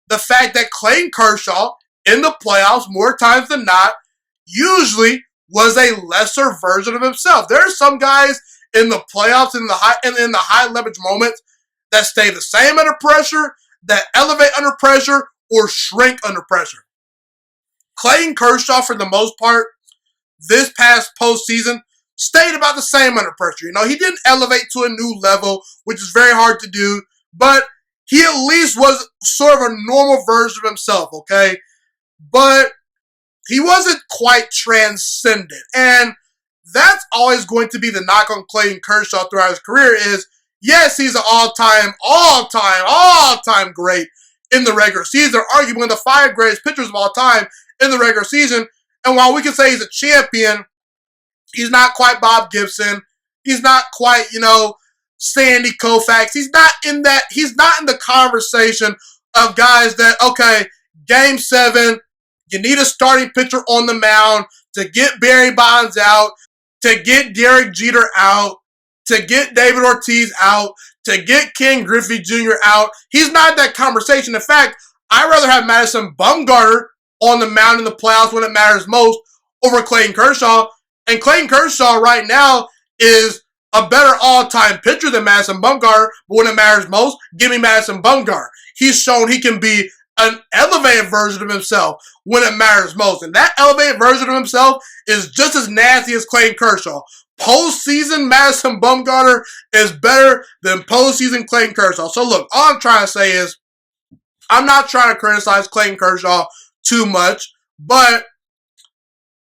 the fact that Clayton Kershaw in the playoffs, more times than not, usually was a lesser version of himself. There are some guys in the playoffs, in the high leverage moments, that stay the same under pressure, that elevate under pressure, or shrink under pressure. Clayton Kershaw, for the most part, this past postseason, stayed about the same under pressure. You know, he didn't elevate to a new level, which is very hard to do, but he at least was sort of a normal version of himself, okay? But he wasn't quite transcendent. And that's always going to be the knock on Clayton Kershaw throughout his career is, yes, he's an all-time great in the regular season, arguably one of the 5 greatest pitchers of all time in the regular season. And while we can say he's a champion, he's not quite Bob Gibson. He's not quite, Sandy Koufax. He's not in the conversation of guys that, okay, Game 7, you need a starting pitcher on the mound to get Barry Bonds out, to get Derek Jeter out, to get David Ortiz out, to get Ken Griffey Jr. out. He's not in that conversation. In fact, I'd rather have Madison Bumgarner on the mound in the playoffs when it matters most over Clayton Kershaw. And Clayton Kershaw right now is a better all-time pitcher than Madison Bumgarner, but when it matters most, give me Madison Bumgarner. He's shown he can be an elevated version of himself when it matters most. And that elevated version of himself is just as nasty as Clayton Kershaw. Postseason Madison Bumgarner is better than postseason Clayton Kershaw. So look, all I'm trying to say is, I'm not trying to criticize Clayton Kershaw too much, but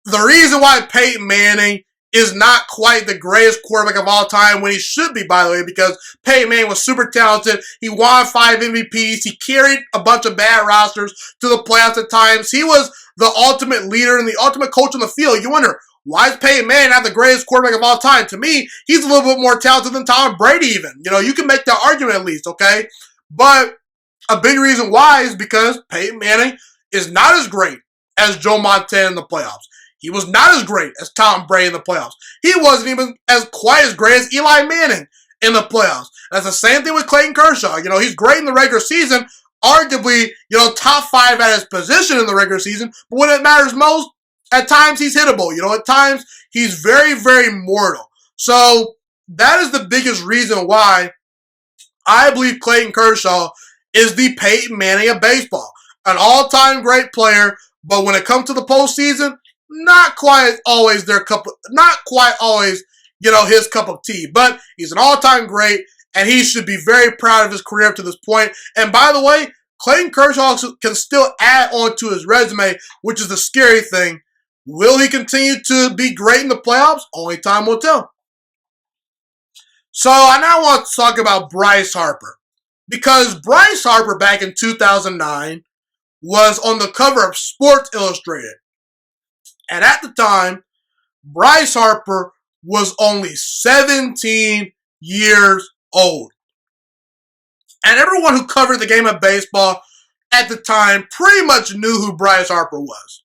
the reason why Peyton Manning is not quite the greatest quarterback of all time, when he should be, by the way, because Peyton Manning was super talented. He won 5 MVPs. He carried a bunch of bad rosters to the playoffs at times. He was the ultimate leader and the ultimate coach on the field. You wonder, why is Peyton Manning not the greatest quarterback of all time? To me, he's a little bit more talented than Tom Brady even. You can make that argument at least, okay? But a big reason why is because Peyton Manning is not as great as Joe Montana in the playoffs. He was not as great as Tom Brady in the playoffs. He wasn't even quite as great as Eli Manning in the playoffs. That's the same thing with Clayton Kershaw. He's great in the regular season, arguably, top 5 at his position in the regular season, but when it matters most, at times he's hittable. At times he's very, very mortal. So that is the biggest reason why I believe Clayton Kershaw is the Peyton Manning of baseball. An all-time great player, but when it comes to the postseason, not quite always his cup of tea. But he's an all-time great, and he should be very proud of his career up to this point. And by the way, Clayton Kershaw can still add on to his resume, which is the scary thing. Will he continue to be great in the playoffs? Only time will tell. So I now want to talk about Bryce Harper. Because Bryce Harper back in 2009 was on the cover of Sports Illustrated. And at the time, Bryce Harper was only 17 years old. And everyone who covered the game of baseball at the time pretty much knew who Bryce Harper was.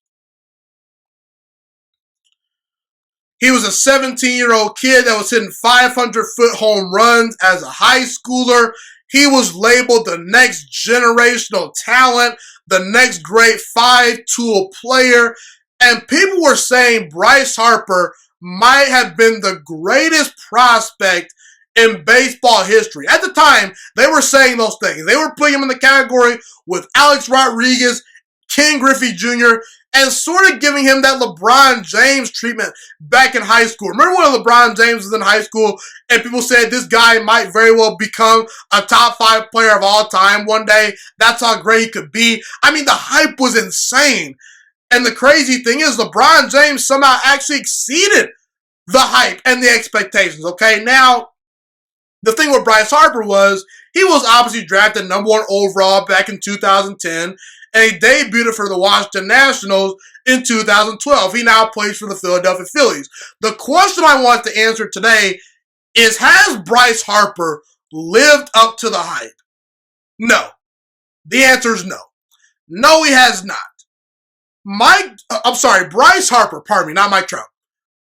He was a 17-year-old kid that was hitting 500-foot home runs as a high schooler. He was labeled the next generational talent, the next great five-tool player. And people were saying Bryce Harper might have been the greatest prospect in baseball history. At the time, they were saying those things. They were putting him in the category with Alex Rodriguez, Ken Griffey Jr., and sort of giving him that LeBron James treatment back in high school. Remember when LeBron James was in high school and people said this guy might very well become a top 5 player of all time one day? That's how great he could be. I mean, the hype was insane. And the crazy thing is LeBron James somehow actually exceeded the hype and the expectations, okay? Now, the thing with Bryce Harper was he was obviously drafted number 1 overall back in 2010, and he debuted for the Washington Nationals in 2012. He now plays for the Philadelphia Phillies. The question I want to answer today is, has Bryce Harper lived up to the hype? No. The answer is no. No, he has not. Bryce Harper, pardon me, not Mike Trout.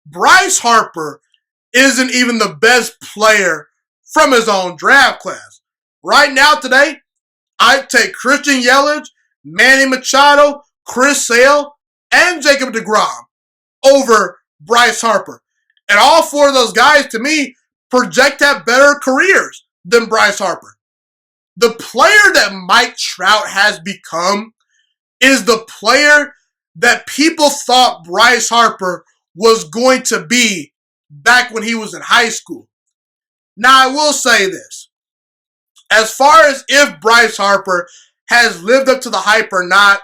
Bryce Harper isn't even the best player from his own draft class. Right now, today, I'd take Christian Yelich, Manny Machado, Chris Sale, and Jacob deGrom over Bryce Harper. And all 4 of those guys, to me, project to have better careers than Bryce Harper. The player that Mike Trout has become is the player that people thought Bryce Harper was going to be back when he was in high school. Now, I will say this. As far as if Bryce Harper has lived up to the hype or not,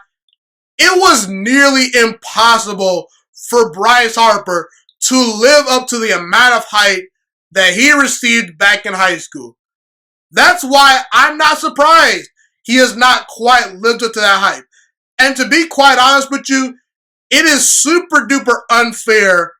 it was nearly impossible for Bryce Harper to live up to the amount of hype that he received back in high school. That's why I'm not surprised he has not quite lived up to that hype. And to be quite honest with you, it is super duper unfair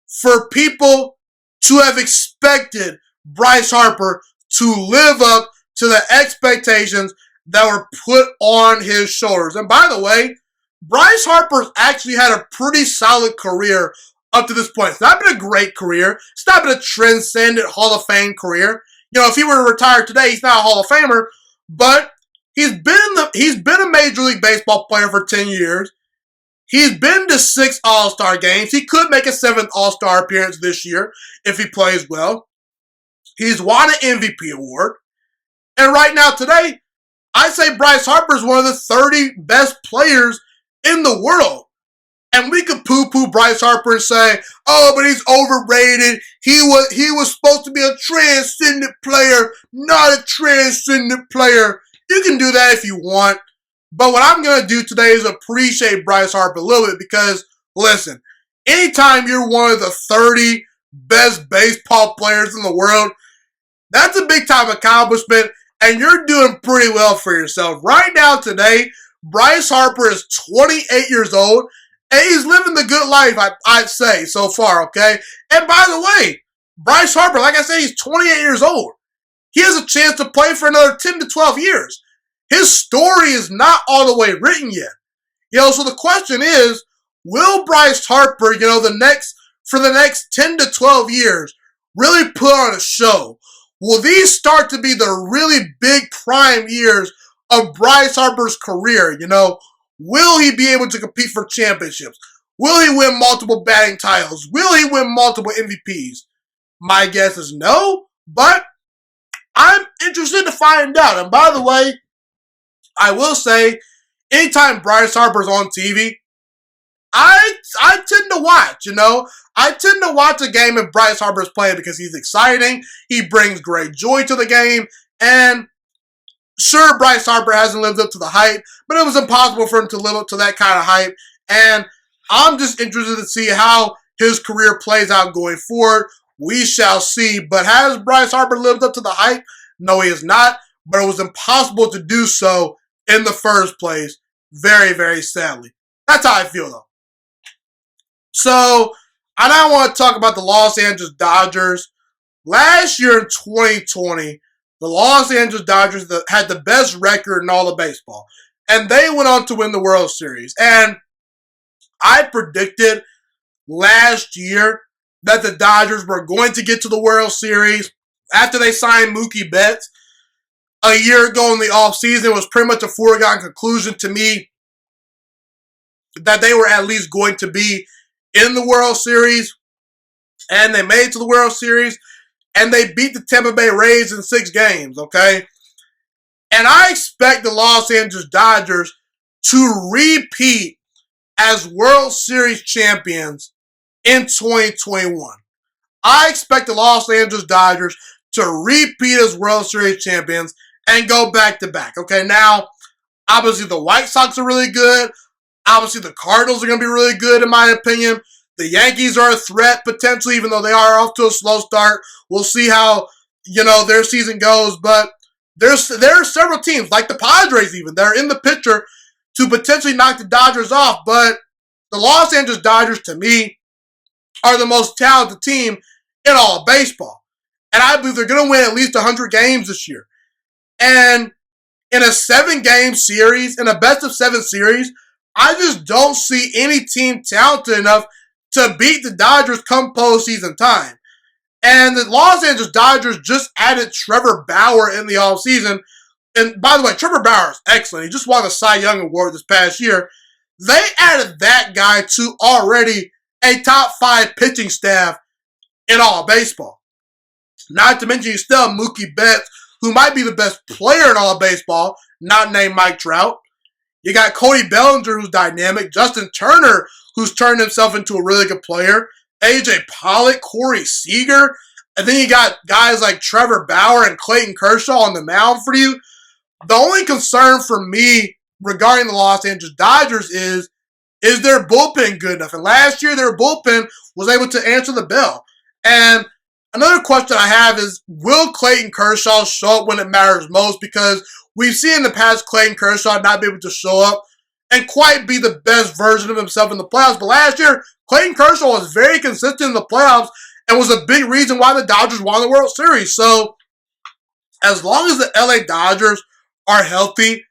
for people to have expected Bryce Harper to live up to the expectations that were put on his shoulders. And by the way, Bryce Harper's actually had a pretty solid career up to this point. It's not been a great career. It's not been a transcendent Hall of Fame career. You know, if he were to retire today, he's not a Hall of Famer, but he's been a Major League Baseball player for 10 years. He's been to 6 All-Star games. He could make a 7th All-Star appearance this year if he plays well. He's won an MVP award. And right now, today, I say Bryce Harper is one of the 30 best players in the world. And we could poo-poo Bryce Harper and say, oh, but he's overrated. He was supposed to be a transcendent player, not a transcendent player. You can do that if you want. But what I'm going to do today is appreciate Bryce Harper a little bit because, listen, anytime you're one of the 30 best baseball players in the world, that's a big-time accomplishment, and you're doing pretty well for yourself. Right now, today, Bryce Harper is 28 years old, and he's living the good life, I'd say, so far, okay? And by the way, Bryce Harper, like I said, he's 28 years old. He has a chance to play for another 10 to 12 years. His story is not all the way written yet. So the question is, will Bryce Harper, for the next 10 to 12 years, really put on a show? Will these start to be the really big prime years of Bryce Harper's career? Will he be able to compete for championships? Will he win multiple batting titles? Will he win multiple MVPs? My guess is no, but I'm interested to find out. And by the way, I will say, anytime Bryce Harper's on TV, I tend to watch, I tend to watch a game if Bryce Harper's playing because he's exciting, he brings great joy to the game, and sure, Bryce Harper hasn't lived up to the hype, but it was impossible for him to live up to that kind of hype, and I'm just interested to see how his career plays out going forward. We shall see, but has Bryce Harper lived up to the hype? No, he has not, but it was impossible to do so in the first place, very, very sadly. That's how I feel, though. So, I now want to talk about the Los Angeles Dodgers. Last year in 2020, the Los Angeles Dodgers had the best record in all of baseball. And they went on to win the World Series. And I predicted last year that the Dodgers were going to get to the World Series after they signed Mookie Betts. A year ago in the offseason, it was pretty much a foregone conclusion to me that they were at least going to be in the World Series. And they made it to the World Series. And they beat the Tampa Bay Rays in 6 games, okay? And I expect the Los Angeles Dodgers to repeat as World Series champions in 2021. I expect the Los Angeles Dodgers to repeat as World Series champions and go back-to-back, okay? Now, obviously the White Sox are really good. Obviously the Cardinals are going to be really good, in my opinion. The Yankees are a threat, potentially, even though they are off to a slow start. We'll see how, their season goes. But there are several teams, like the Padres even, that are in the picture to potentially knock the Dodgers off. But the Los Angeles Dodgers, to me, are the most talented team in all of baseball. And I believe they're going to win at least 100 games this year. And in a 7-game series, in a best-of-7 series, I just don't see any team talented enough to beat the Dodgers come postseason time. And the Los Angeles Dodgers just added Trevor Bauer in the offseason. And by the way, Trevor Bauer is excellent. He just won the Cy Young Award this past year. They added that guy to already a top 5 pitching staff in all of baseball. Not to mention you still have Mookie Betts, who might be the best player in all of baseball, not named Mike Trout. You got Cody Bellinger, who's dynamic. Justin Turner, who's turned himself into a really good player. A.J. Pollock, Corey Seager. And then you got guys like Trevor Bauer and Clayton Kershaw on the mound for you. The only concern for me regarding the Los Angeles Dodgers is their bullpen good enough? And last year, their bullpen was able to answer the bell. And another question I have is, will Clayton Kershaw show up when it matters most? Because we've seen in the past Clayton Kershaw not be able to show up and quite be the best version of himself in the playoffs. But last year, Clayton Kershaw was very consistent in the playoffs and was a big reason why the Dodgers won the World Series. So, as long as the LA Dodgers are healthy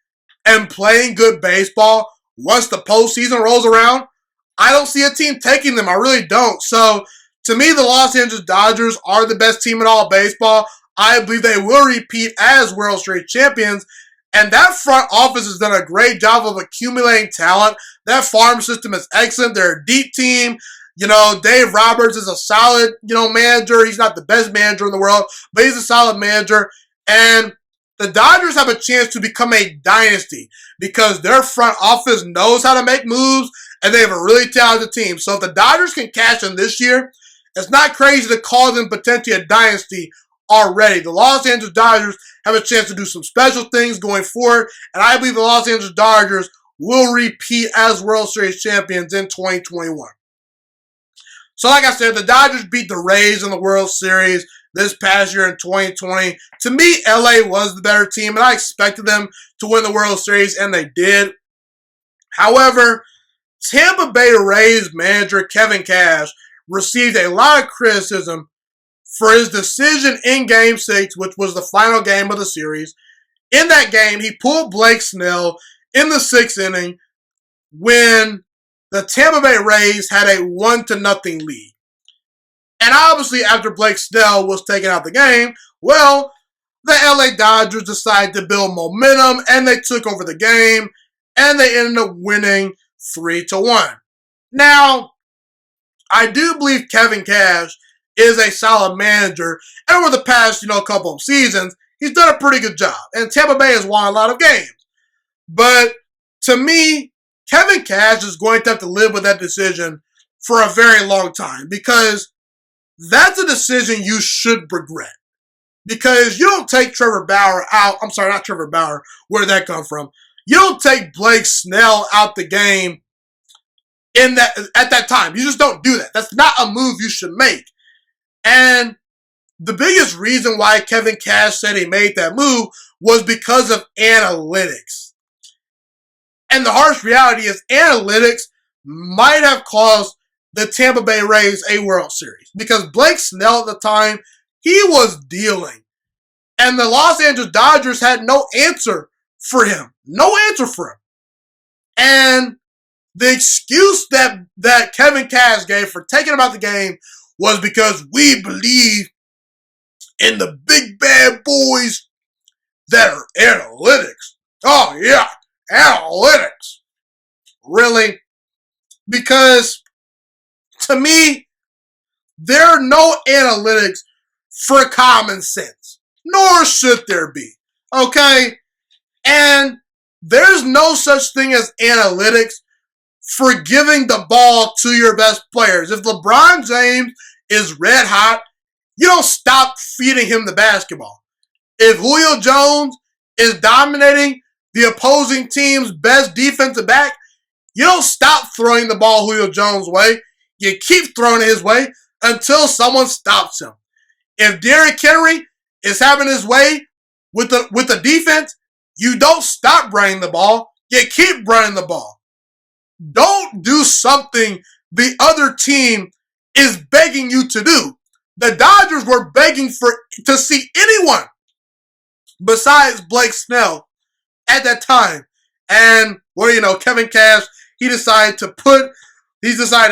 and playing good baseball once the postseason rolls around, I don't see a team taking them. I really don't. So, to me, the Los Angeles Dodgers are the best team in all of baseball. I believe they will repeat as World Series champions. And that front office has done a great job of accumulating talent. That farm system is excellent. They're a deep team. Dave Roberts is a solid, manager. He's not the best manager in the world, but he's a solid manager. And the Dodgers have a chance to become a dynasty because their front office knows how to make moves and they have a really talented team. So if the Dodgers can cash in this year, it's not crazy to call them potentially a dynasty already. The Los Angeles Dodgers have a chance to do some special things going forward, and I believe the Los Angeles Dodgers will repeat as World Series champions in 2021. So like I said, the Dodgers beat the Rays in the World Series this past year in 2020. To me, LA was the better team, and I expected them to win the World Series, and they did. However, Tampa Bay Rays manager Kevin Cash received a lot of criticism for his decision in Game 6, which was the final game of the series. In that game, he pulled Blake Snell in the 6th inning when the Tampa Bay Rays had a 1-0 lead. And obviously, after Blake Snell was taken out of the game, well, the LA Dodgers decided to build momentum, and they took over the game, and they ended up winning 3-1. Now, I do believe Kevin Cash is a solid manager, and over the past, couple of seasons, he's done a pretty good job. And Tampa Bay has won a lot of games. But to me, Kevin Cash is going to have to live with that decision for a very long time because that's a decision you should regret. Because you don't take Trevor Bauer out. I'm sorry, not Trevor Bauer. Where did that come from? You don't take Blake Snell out the game at that time. You just don't do that. That's not a move you should make. And the biggest reason why Kevin Cash said he made that move was because of analytics. And the harsh reality is analytics might have caused the Tampa Bay Rays a World Series. Because Blake Snell at the time, he was dealing. And the Los Angeles Dodgers had no answer for him. No answer for him. And the excuse that Kevin Cash gave for taking him out the game was because we believe in the big bad boys that are analytics. Oh, yeah, analytics. Really? Because, to me, there are no analytics for common sense. Nor should there be. Okay? And there's no such thing as analytics for giving the ball to your best players. If LeBron James is red hot, you don't stop feeding him the basketball. If Julio Jones is dominating the opposing team's best defensive back, you don't stop throwing the ball Julio Jones' way. You keep throwing it his way until someone stops him. If Derrick Henry is having his way with the defense, you don't stop running the ball. You keep running the ball. Don't do something the other team is begging you to do. The Dodgers were begging to see anyone besides Blake Snell at that time. And, Kevin Cash, he decided to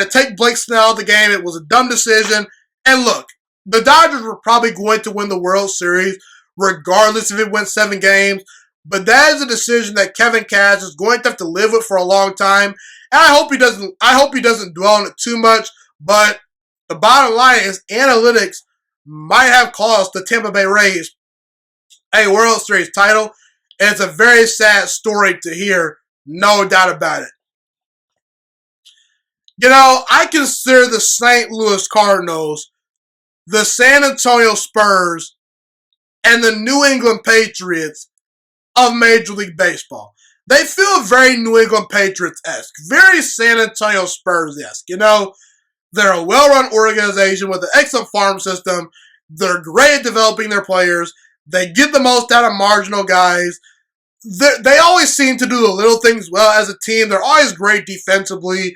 take Blake Snell out of the game. It was a dumb decision. And look, the Dodgers were probably going to win the World Series regardless if it went 7 games. But that is a decision that Kevin Cash is going to have to live with for a long time. And I hope he doesn't dwell on it too much. But the bottom line is analytics might have cost the Tampa Bay Rays a World Series title. And it's a very sad story to hear, no doubt about it. I consider the St. Louis Cardinals, the San Antonio Spurs, and the New England Patriots of Major League Baseball. They feel very New England Patriots-esque, very San Antonio Spurs-esque. They're a well-run organization with an excellent farm system. They're great at developing their players. They get the most out of marginal guys. They always seem to do the little things well as a team. They're always great defensively.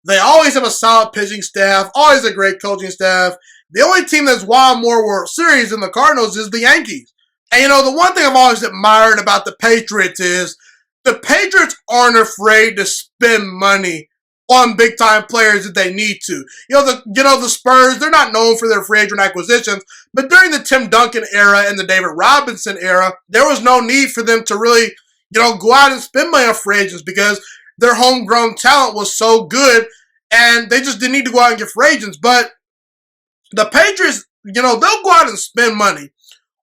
They always have a solid pitching staff, always a great coaching staff. The only team that's won more World Series than the Cardinals is the Yankees. And the one thing I've always admired about the Patriots is the Patriots aren't afraid to spend money on big-time players if they need to. The Spurs, they're not known for their free agent acquisitions, but during the Tim Duncan era and the David Robinson era, there was no need for them to really, go out and spend money on free agents because their homegrown talent was so good, and they just didn't need to go out and get free agents. But the Patriots, they'll go out and spend money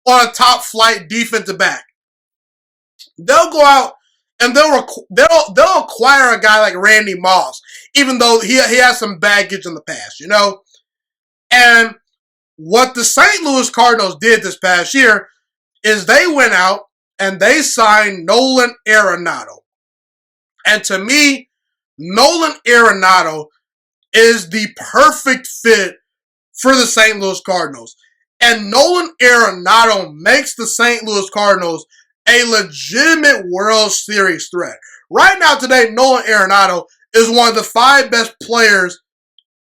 on a top-flight defensive back. They'll go out and they'll acquire a guy like Randy Moss, even though he has some baggage in the past, And what the St. Louis Cardinals did this past year is they went out and they signed Nolan Arenado. And to me, Nolan Arenado is the perfect fit for the St. Louis Cardinals. And Nolan Arenado makes the St. Louis Cardinals a legitimate World Series threat. Right now today, Nolan Arenado is one of the 5 best players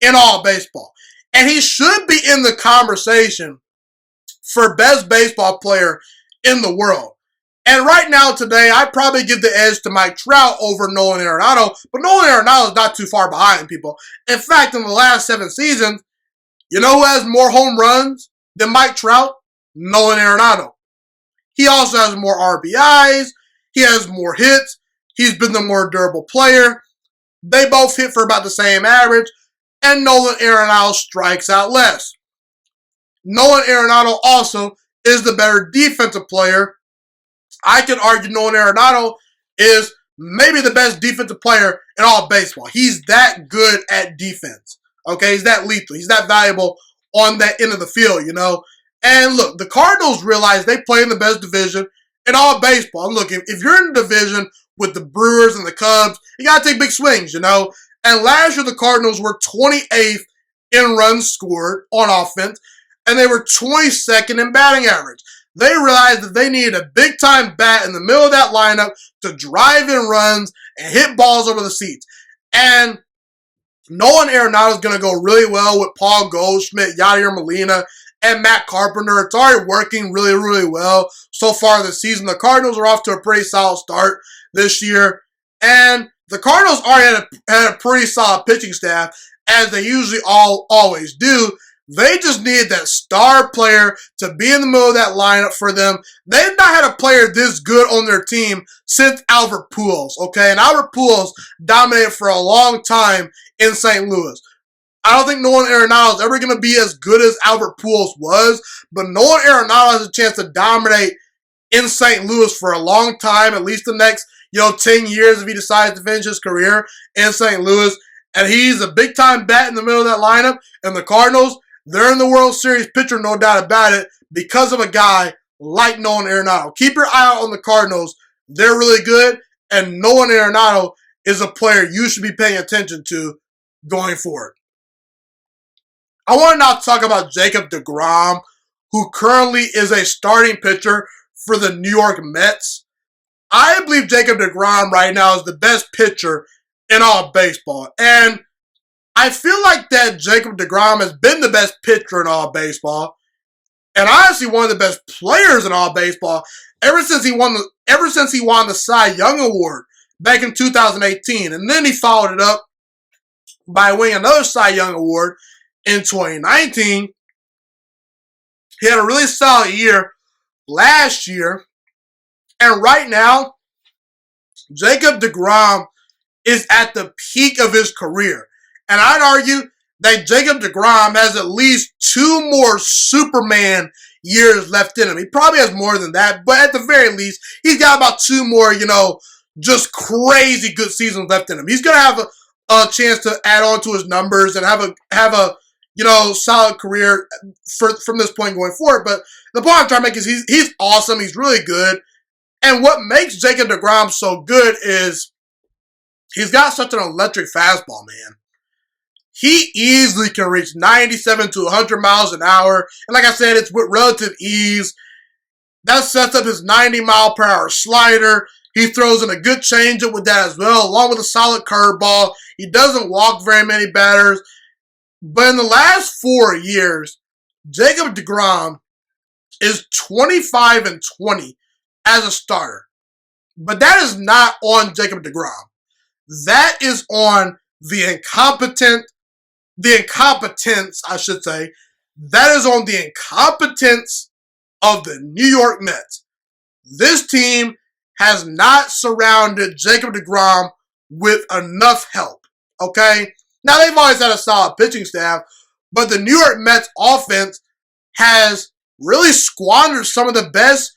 in all baseball. And he should be in the conversation for best baseball player in the world. And right now today, I'd probably give the edge to Mike Trout over Nolan Arenado. But Nolan Arenado is not too far behind people. In fact, in the last 7 seasons, who has more home runs than Mike Trout? Nolan Arenado. He also has more RBIs. He has more hits. He's been the more durable player. They both hit for about the same average. And Nolan Arenado strikes out less. Nolan Arenado also is the better defensive player. I can argue Nolan Arenado is maybe the best defensive player in all baseball. He's that good at defense. Okay, he's that lethal. He's that valuable on that end of the field, And look, the Cardinals realize they play in the best division in all baseball. And look, if you're in a division with the Brewers and the Cubs, you got to take big swings, And last year, the Cardinals were 28th in runs scored on offense, and they were 22nd in batting average. They realized that they needed a big-time bat in the middle of that lineup to drive in runs and hit balls over the seats. And Nolan Arenado is going to go really well with Paul Goldschmidt, Yadier Molina, and Matt Carpenter. It's already working really, really well so far this season. The Cardinals are off to a pretty solid start this year. And the Cardinals already had a pretty solid pitching staff, as they usually always do. They just needed that star player to be in the middle of that lineup for them. They've not had a player this good on their team since Albert Pujols, okay? And Albert Pujols dominated for a long time in St. Louis. I don't think Nolan Arenado is ever going to be as good as Albert Pujols was, but Nolan Arenado has a chance to dominate in St. Louis for a long time, at least the next 10 years if he decides to finish his career in St. Louis. And he's a big-time bat in the middle of that lineup. And the Cardinals, they're in the World Series picture, no doubt about it, because of a guy like Nolan Arenado. Keep your eye out on the Cardinals. They're really good, and Nolan Arenado is a player you should be paying attention to going forward. I want to now talk about Jacob deGrom, who currently is a starting pitcher for the New York Mets. I believe Jacob deGrom right now is the best pitcher in all of baseball. And I feel like that Jacob deGrom has been the best pitcher in all of baseball. And honestly, one of the best players in all of baseball ever since he won the Cy Young Award back in 2018. And then he followed it up by winning another Cy Young Award in 2019. He had a really solid year last year. And right now, Jacob deGrom is at the peak of his career. And I'd argue that Jacob deGrom has at least 2 more Superman years left in him. He probably has more than that, but at the very least, he's got about 2 more, just crazy good seasons left in him. He's going to have a chance to add on to his numbers and have a solid career from this point going forward. But the point I'm trying to make is he's awesome. He's really good. And what makes Jacob deGrom so good is he's got such an electric fastball, man. He easily can reach 97 to 100 miles an hour. And like I said, it's with relative ease. That sets up his 90-mile-per-hour slider. He throws in a good changeup with that as well, along with a solid curveball. He doesn't walk very many batters. But in the last 4 years, Jacob deGrom is 25-20 as a starter. But that is not on Jacob deGrom. That is on the incompetence, I should say. That is on the incompetence of the New York Mets. This team has not surrounded Jacob deGrom with enough help, okay? Now, they've always had a solid pitching staff, but the New York Mets offense has really squandered some of the best,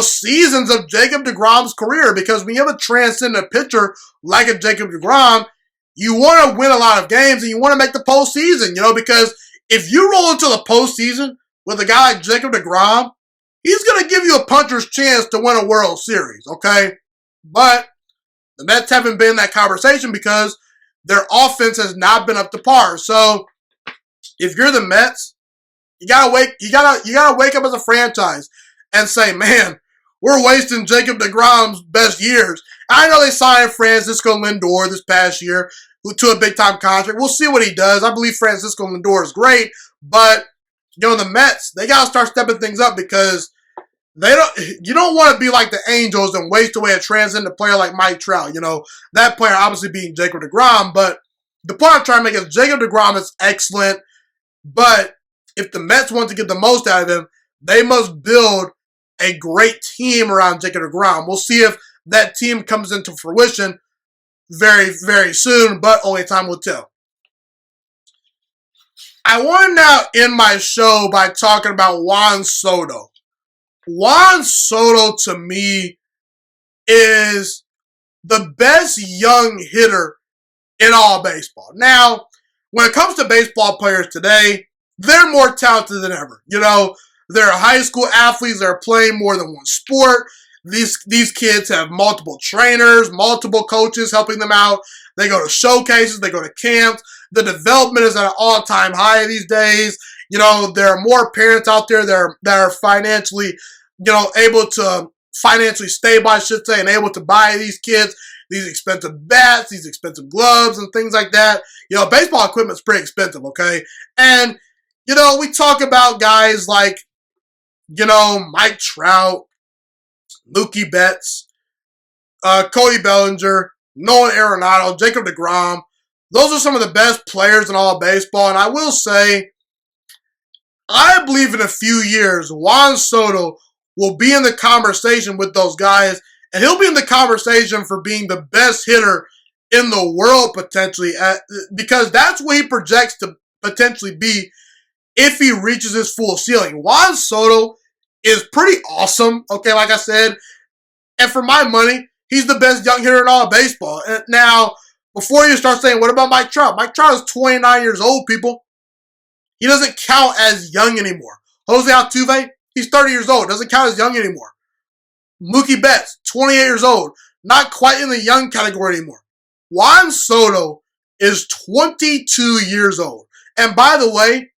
seasons of Jacob deGrom's career, because when you have a transcendent pitcher like a Jacob deGrom, you want to win a lot of games and you want to make the postseason, because if you roll into the postseason with a guy like Jacob deGrom, he's going to give you a puncher's chance to win a World Series, okay? But the Mets haven't been in that conversation because their offense has not been up to par. So if you're the Mets, you gotta wake up as a franchise and say, man, we're wasting Jacob deGrom's best years. I know they signed Francisco Lindor this past year to a big-time contract. We'll see what he does. I believe Francisco Lindor is great, but the Mets, they got to start stepping things up, because you don't want to be like the Angels and waste away a transcendent player like Mike Trout. That player obviously being Jacob deGrom, but the point I'm trying to make is Jacob deGrom is excellent, but if the Mets want to get the most out of him, they must build a great team around Jacob deGrom. We'll see if that team comes into fruition very, very soon, but only time will tell. I want to now end my show by talking about Juan Soto. Juan Soto, to me, is the best young hitter in all baseball. Now, when it comes to baseball players today, they're more talented than ever. They're high school athletes that are playing more than one sport. These kids have multiple trainers, multiple coaches helping them out. They go to showcases, they go to camps. The development is at an all-time high these days. There are more parents out there that are financially, able to financially stable, I should say, and able to buy these kids these expensive bats, these expensive gloves, and things like that. You know, baseball equipment's pretty expensive, okay? And, you know, we talk about guys like, you know, Mike Trout, Mookie Betts, Cody Bellinger, Nolan Arenado, Jacob deGrom. Those are some of the best players in all of baseball. And I will say, I believe in a few years, Juan Soto will be in the conversation with those guys. And he'll be in the conversation for being the best hitter in the world potentially. Because that's what he projects to potentially be if he reaches his full ceiling. Juan Soto is pretty awesome, okay, like I said. And for my money, he's the best young hitter in all of baseball. And now, before you start saying, what about Mike Trout? Mike Trout is 29 years old, people. He doesn't count as young anymore. Jose Altuve, he's 30 years old. Doesn't count as young anymore. Mookie Betts, 28 years old. Not quite in the young category anymore. Juan Soto is 22 years old. And by the way,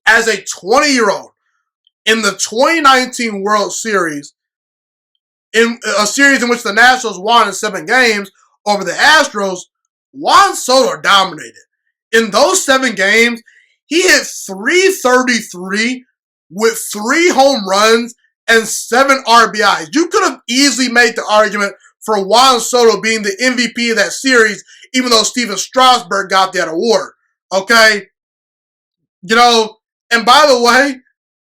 as a 20-year-old, in the 2019 World Series, in a series in which the Nationals won in 7 games over the Astros, Juan Soto dominated. In those 7 games, he hit .333 with 3 home runs and 7 RBIs. You could have easily made the argument for Juan Soto being the MVP of that series, even though Steven Strasburg got that award. Okay? You know, and by the way,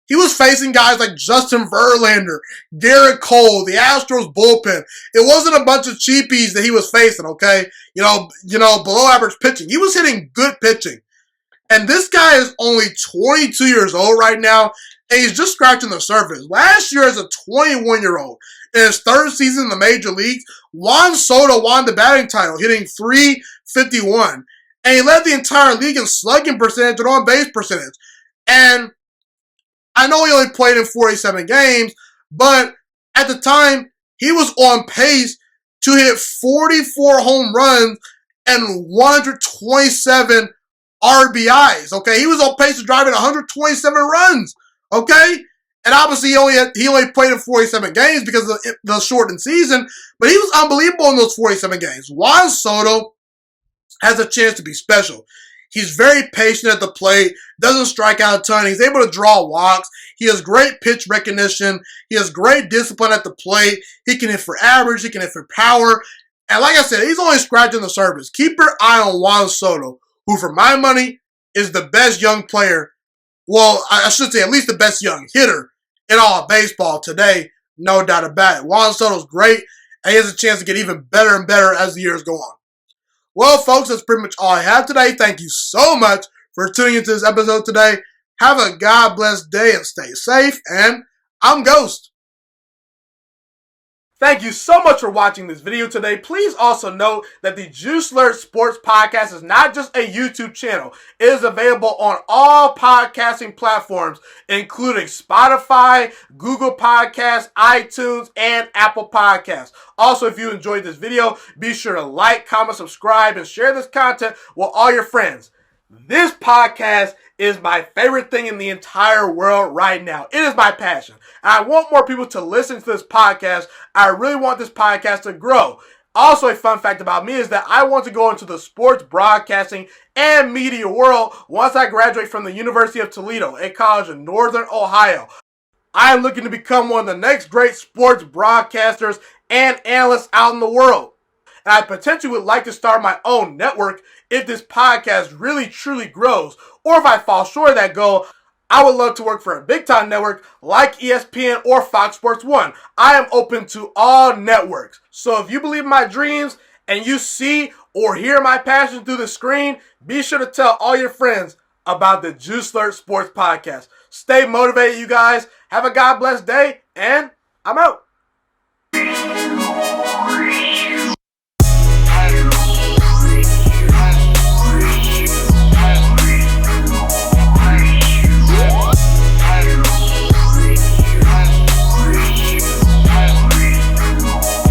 he was facing guys like Justin Verlander, Garrett Cole, the Astros bullpen. It wasn't a bunch of cheapies that he was facing, okay? You know, below average pitching. He was hitting good pitching. And this guy is only 22 years old right now, and he's just scratching the surface. Last year, as a 21-year-old, in his 3rd season in the major leagues, Juan Soto won the batting title, hitting .351. And he led the entire league in slugging percentage and on-base percentage. And I know he only played in 47 games, but at the time, he was on pace to hit 44 home runs and 127 RBIs, okay? He was on pace to drive in 127 runs, okay? And obviously, he only played in 47 games because of the shortened season, but he was unbelievable in those 47 games. Juan Soto has a chance to be special. He's very patient at the plate, doesn't strike out a ton. He's able to draw walks. He has great pitch recognition. He has great discipline at the plate. He can hit for average. He can hit for power. And like I said, he's only scratching the surface. Keep your eye on Juan Soto, who for my money is the best young player. Well, I should say at least the best young hitter in all of baseball today. No doubt about it. Juan Soto's great, and he has a chance to get even better and better as the years go on. Well, folks, that's pretty much all I have today. Thank you so much for tuning into this episode today. Have a God bless day and stay safe. And I'm Ghost. Thank you so much for watching this video today. Please also note that the Juice Alert Sports Podcast is not just a YouTube channel. It is available on all podcasting platforms, including Spotify, Google Podcasts, iTunes, and Apple Podcasts. Also, if you enjoyed this video, be sure to like, comment, subscribe, and share this content with all your friends. This podcast is my favorite thing in the entire world right now. It is my passion. And I want more people to listen to this podcast. I really want this podcast to grow. Also, a fun fact about me is that I want to go into the sports broadcasting and media world once I graduate from the University of Toledo, a college in Northern Ohio. I am looking to become one of the next great sports broadcasters and analysts out in the world. And I potentially would like to start my own network if this podcast really truly grows. Or if I fall short of that goal, I would love to work for a big time network like ESPN or Fox Sports 1. I am open to all networks. So if you believe in my dreams and you see or hear my passion through the screen, be sure to tell all your friends about the Juice Alert Sports Podcast. Stay motivated, you guys. Have a God bless day, and I'm out.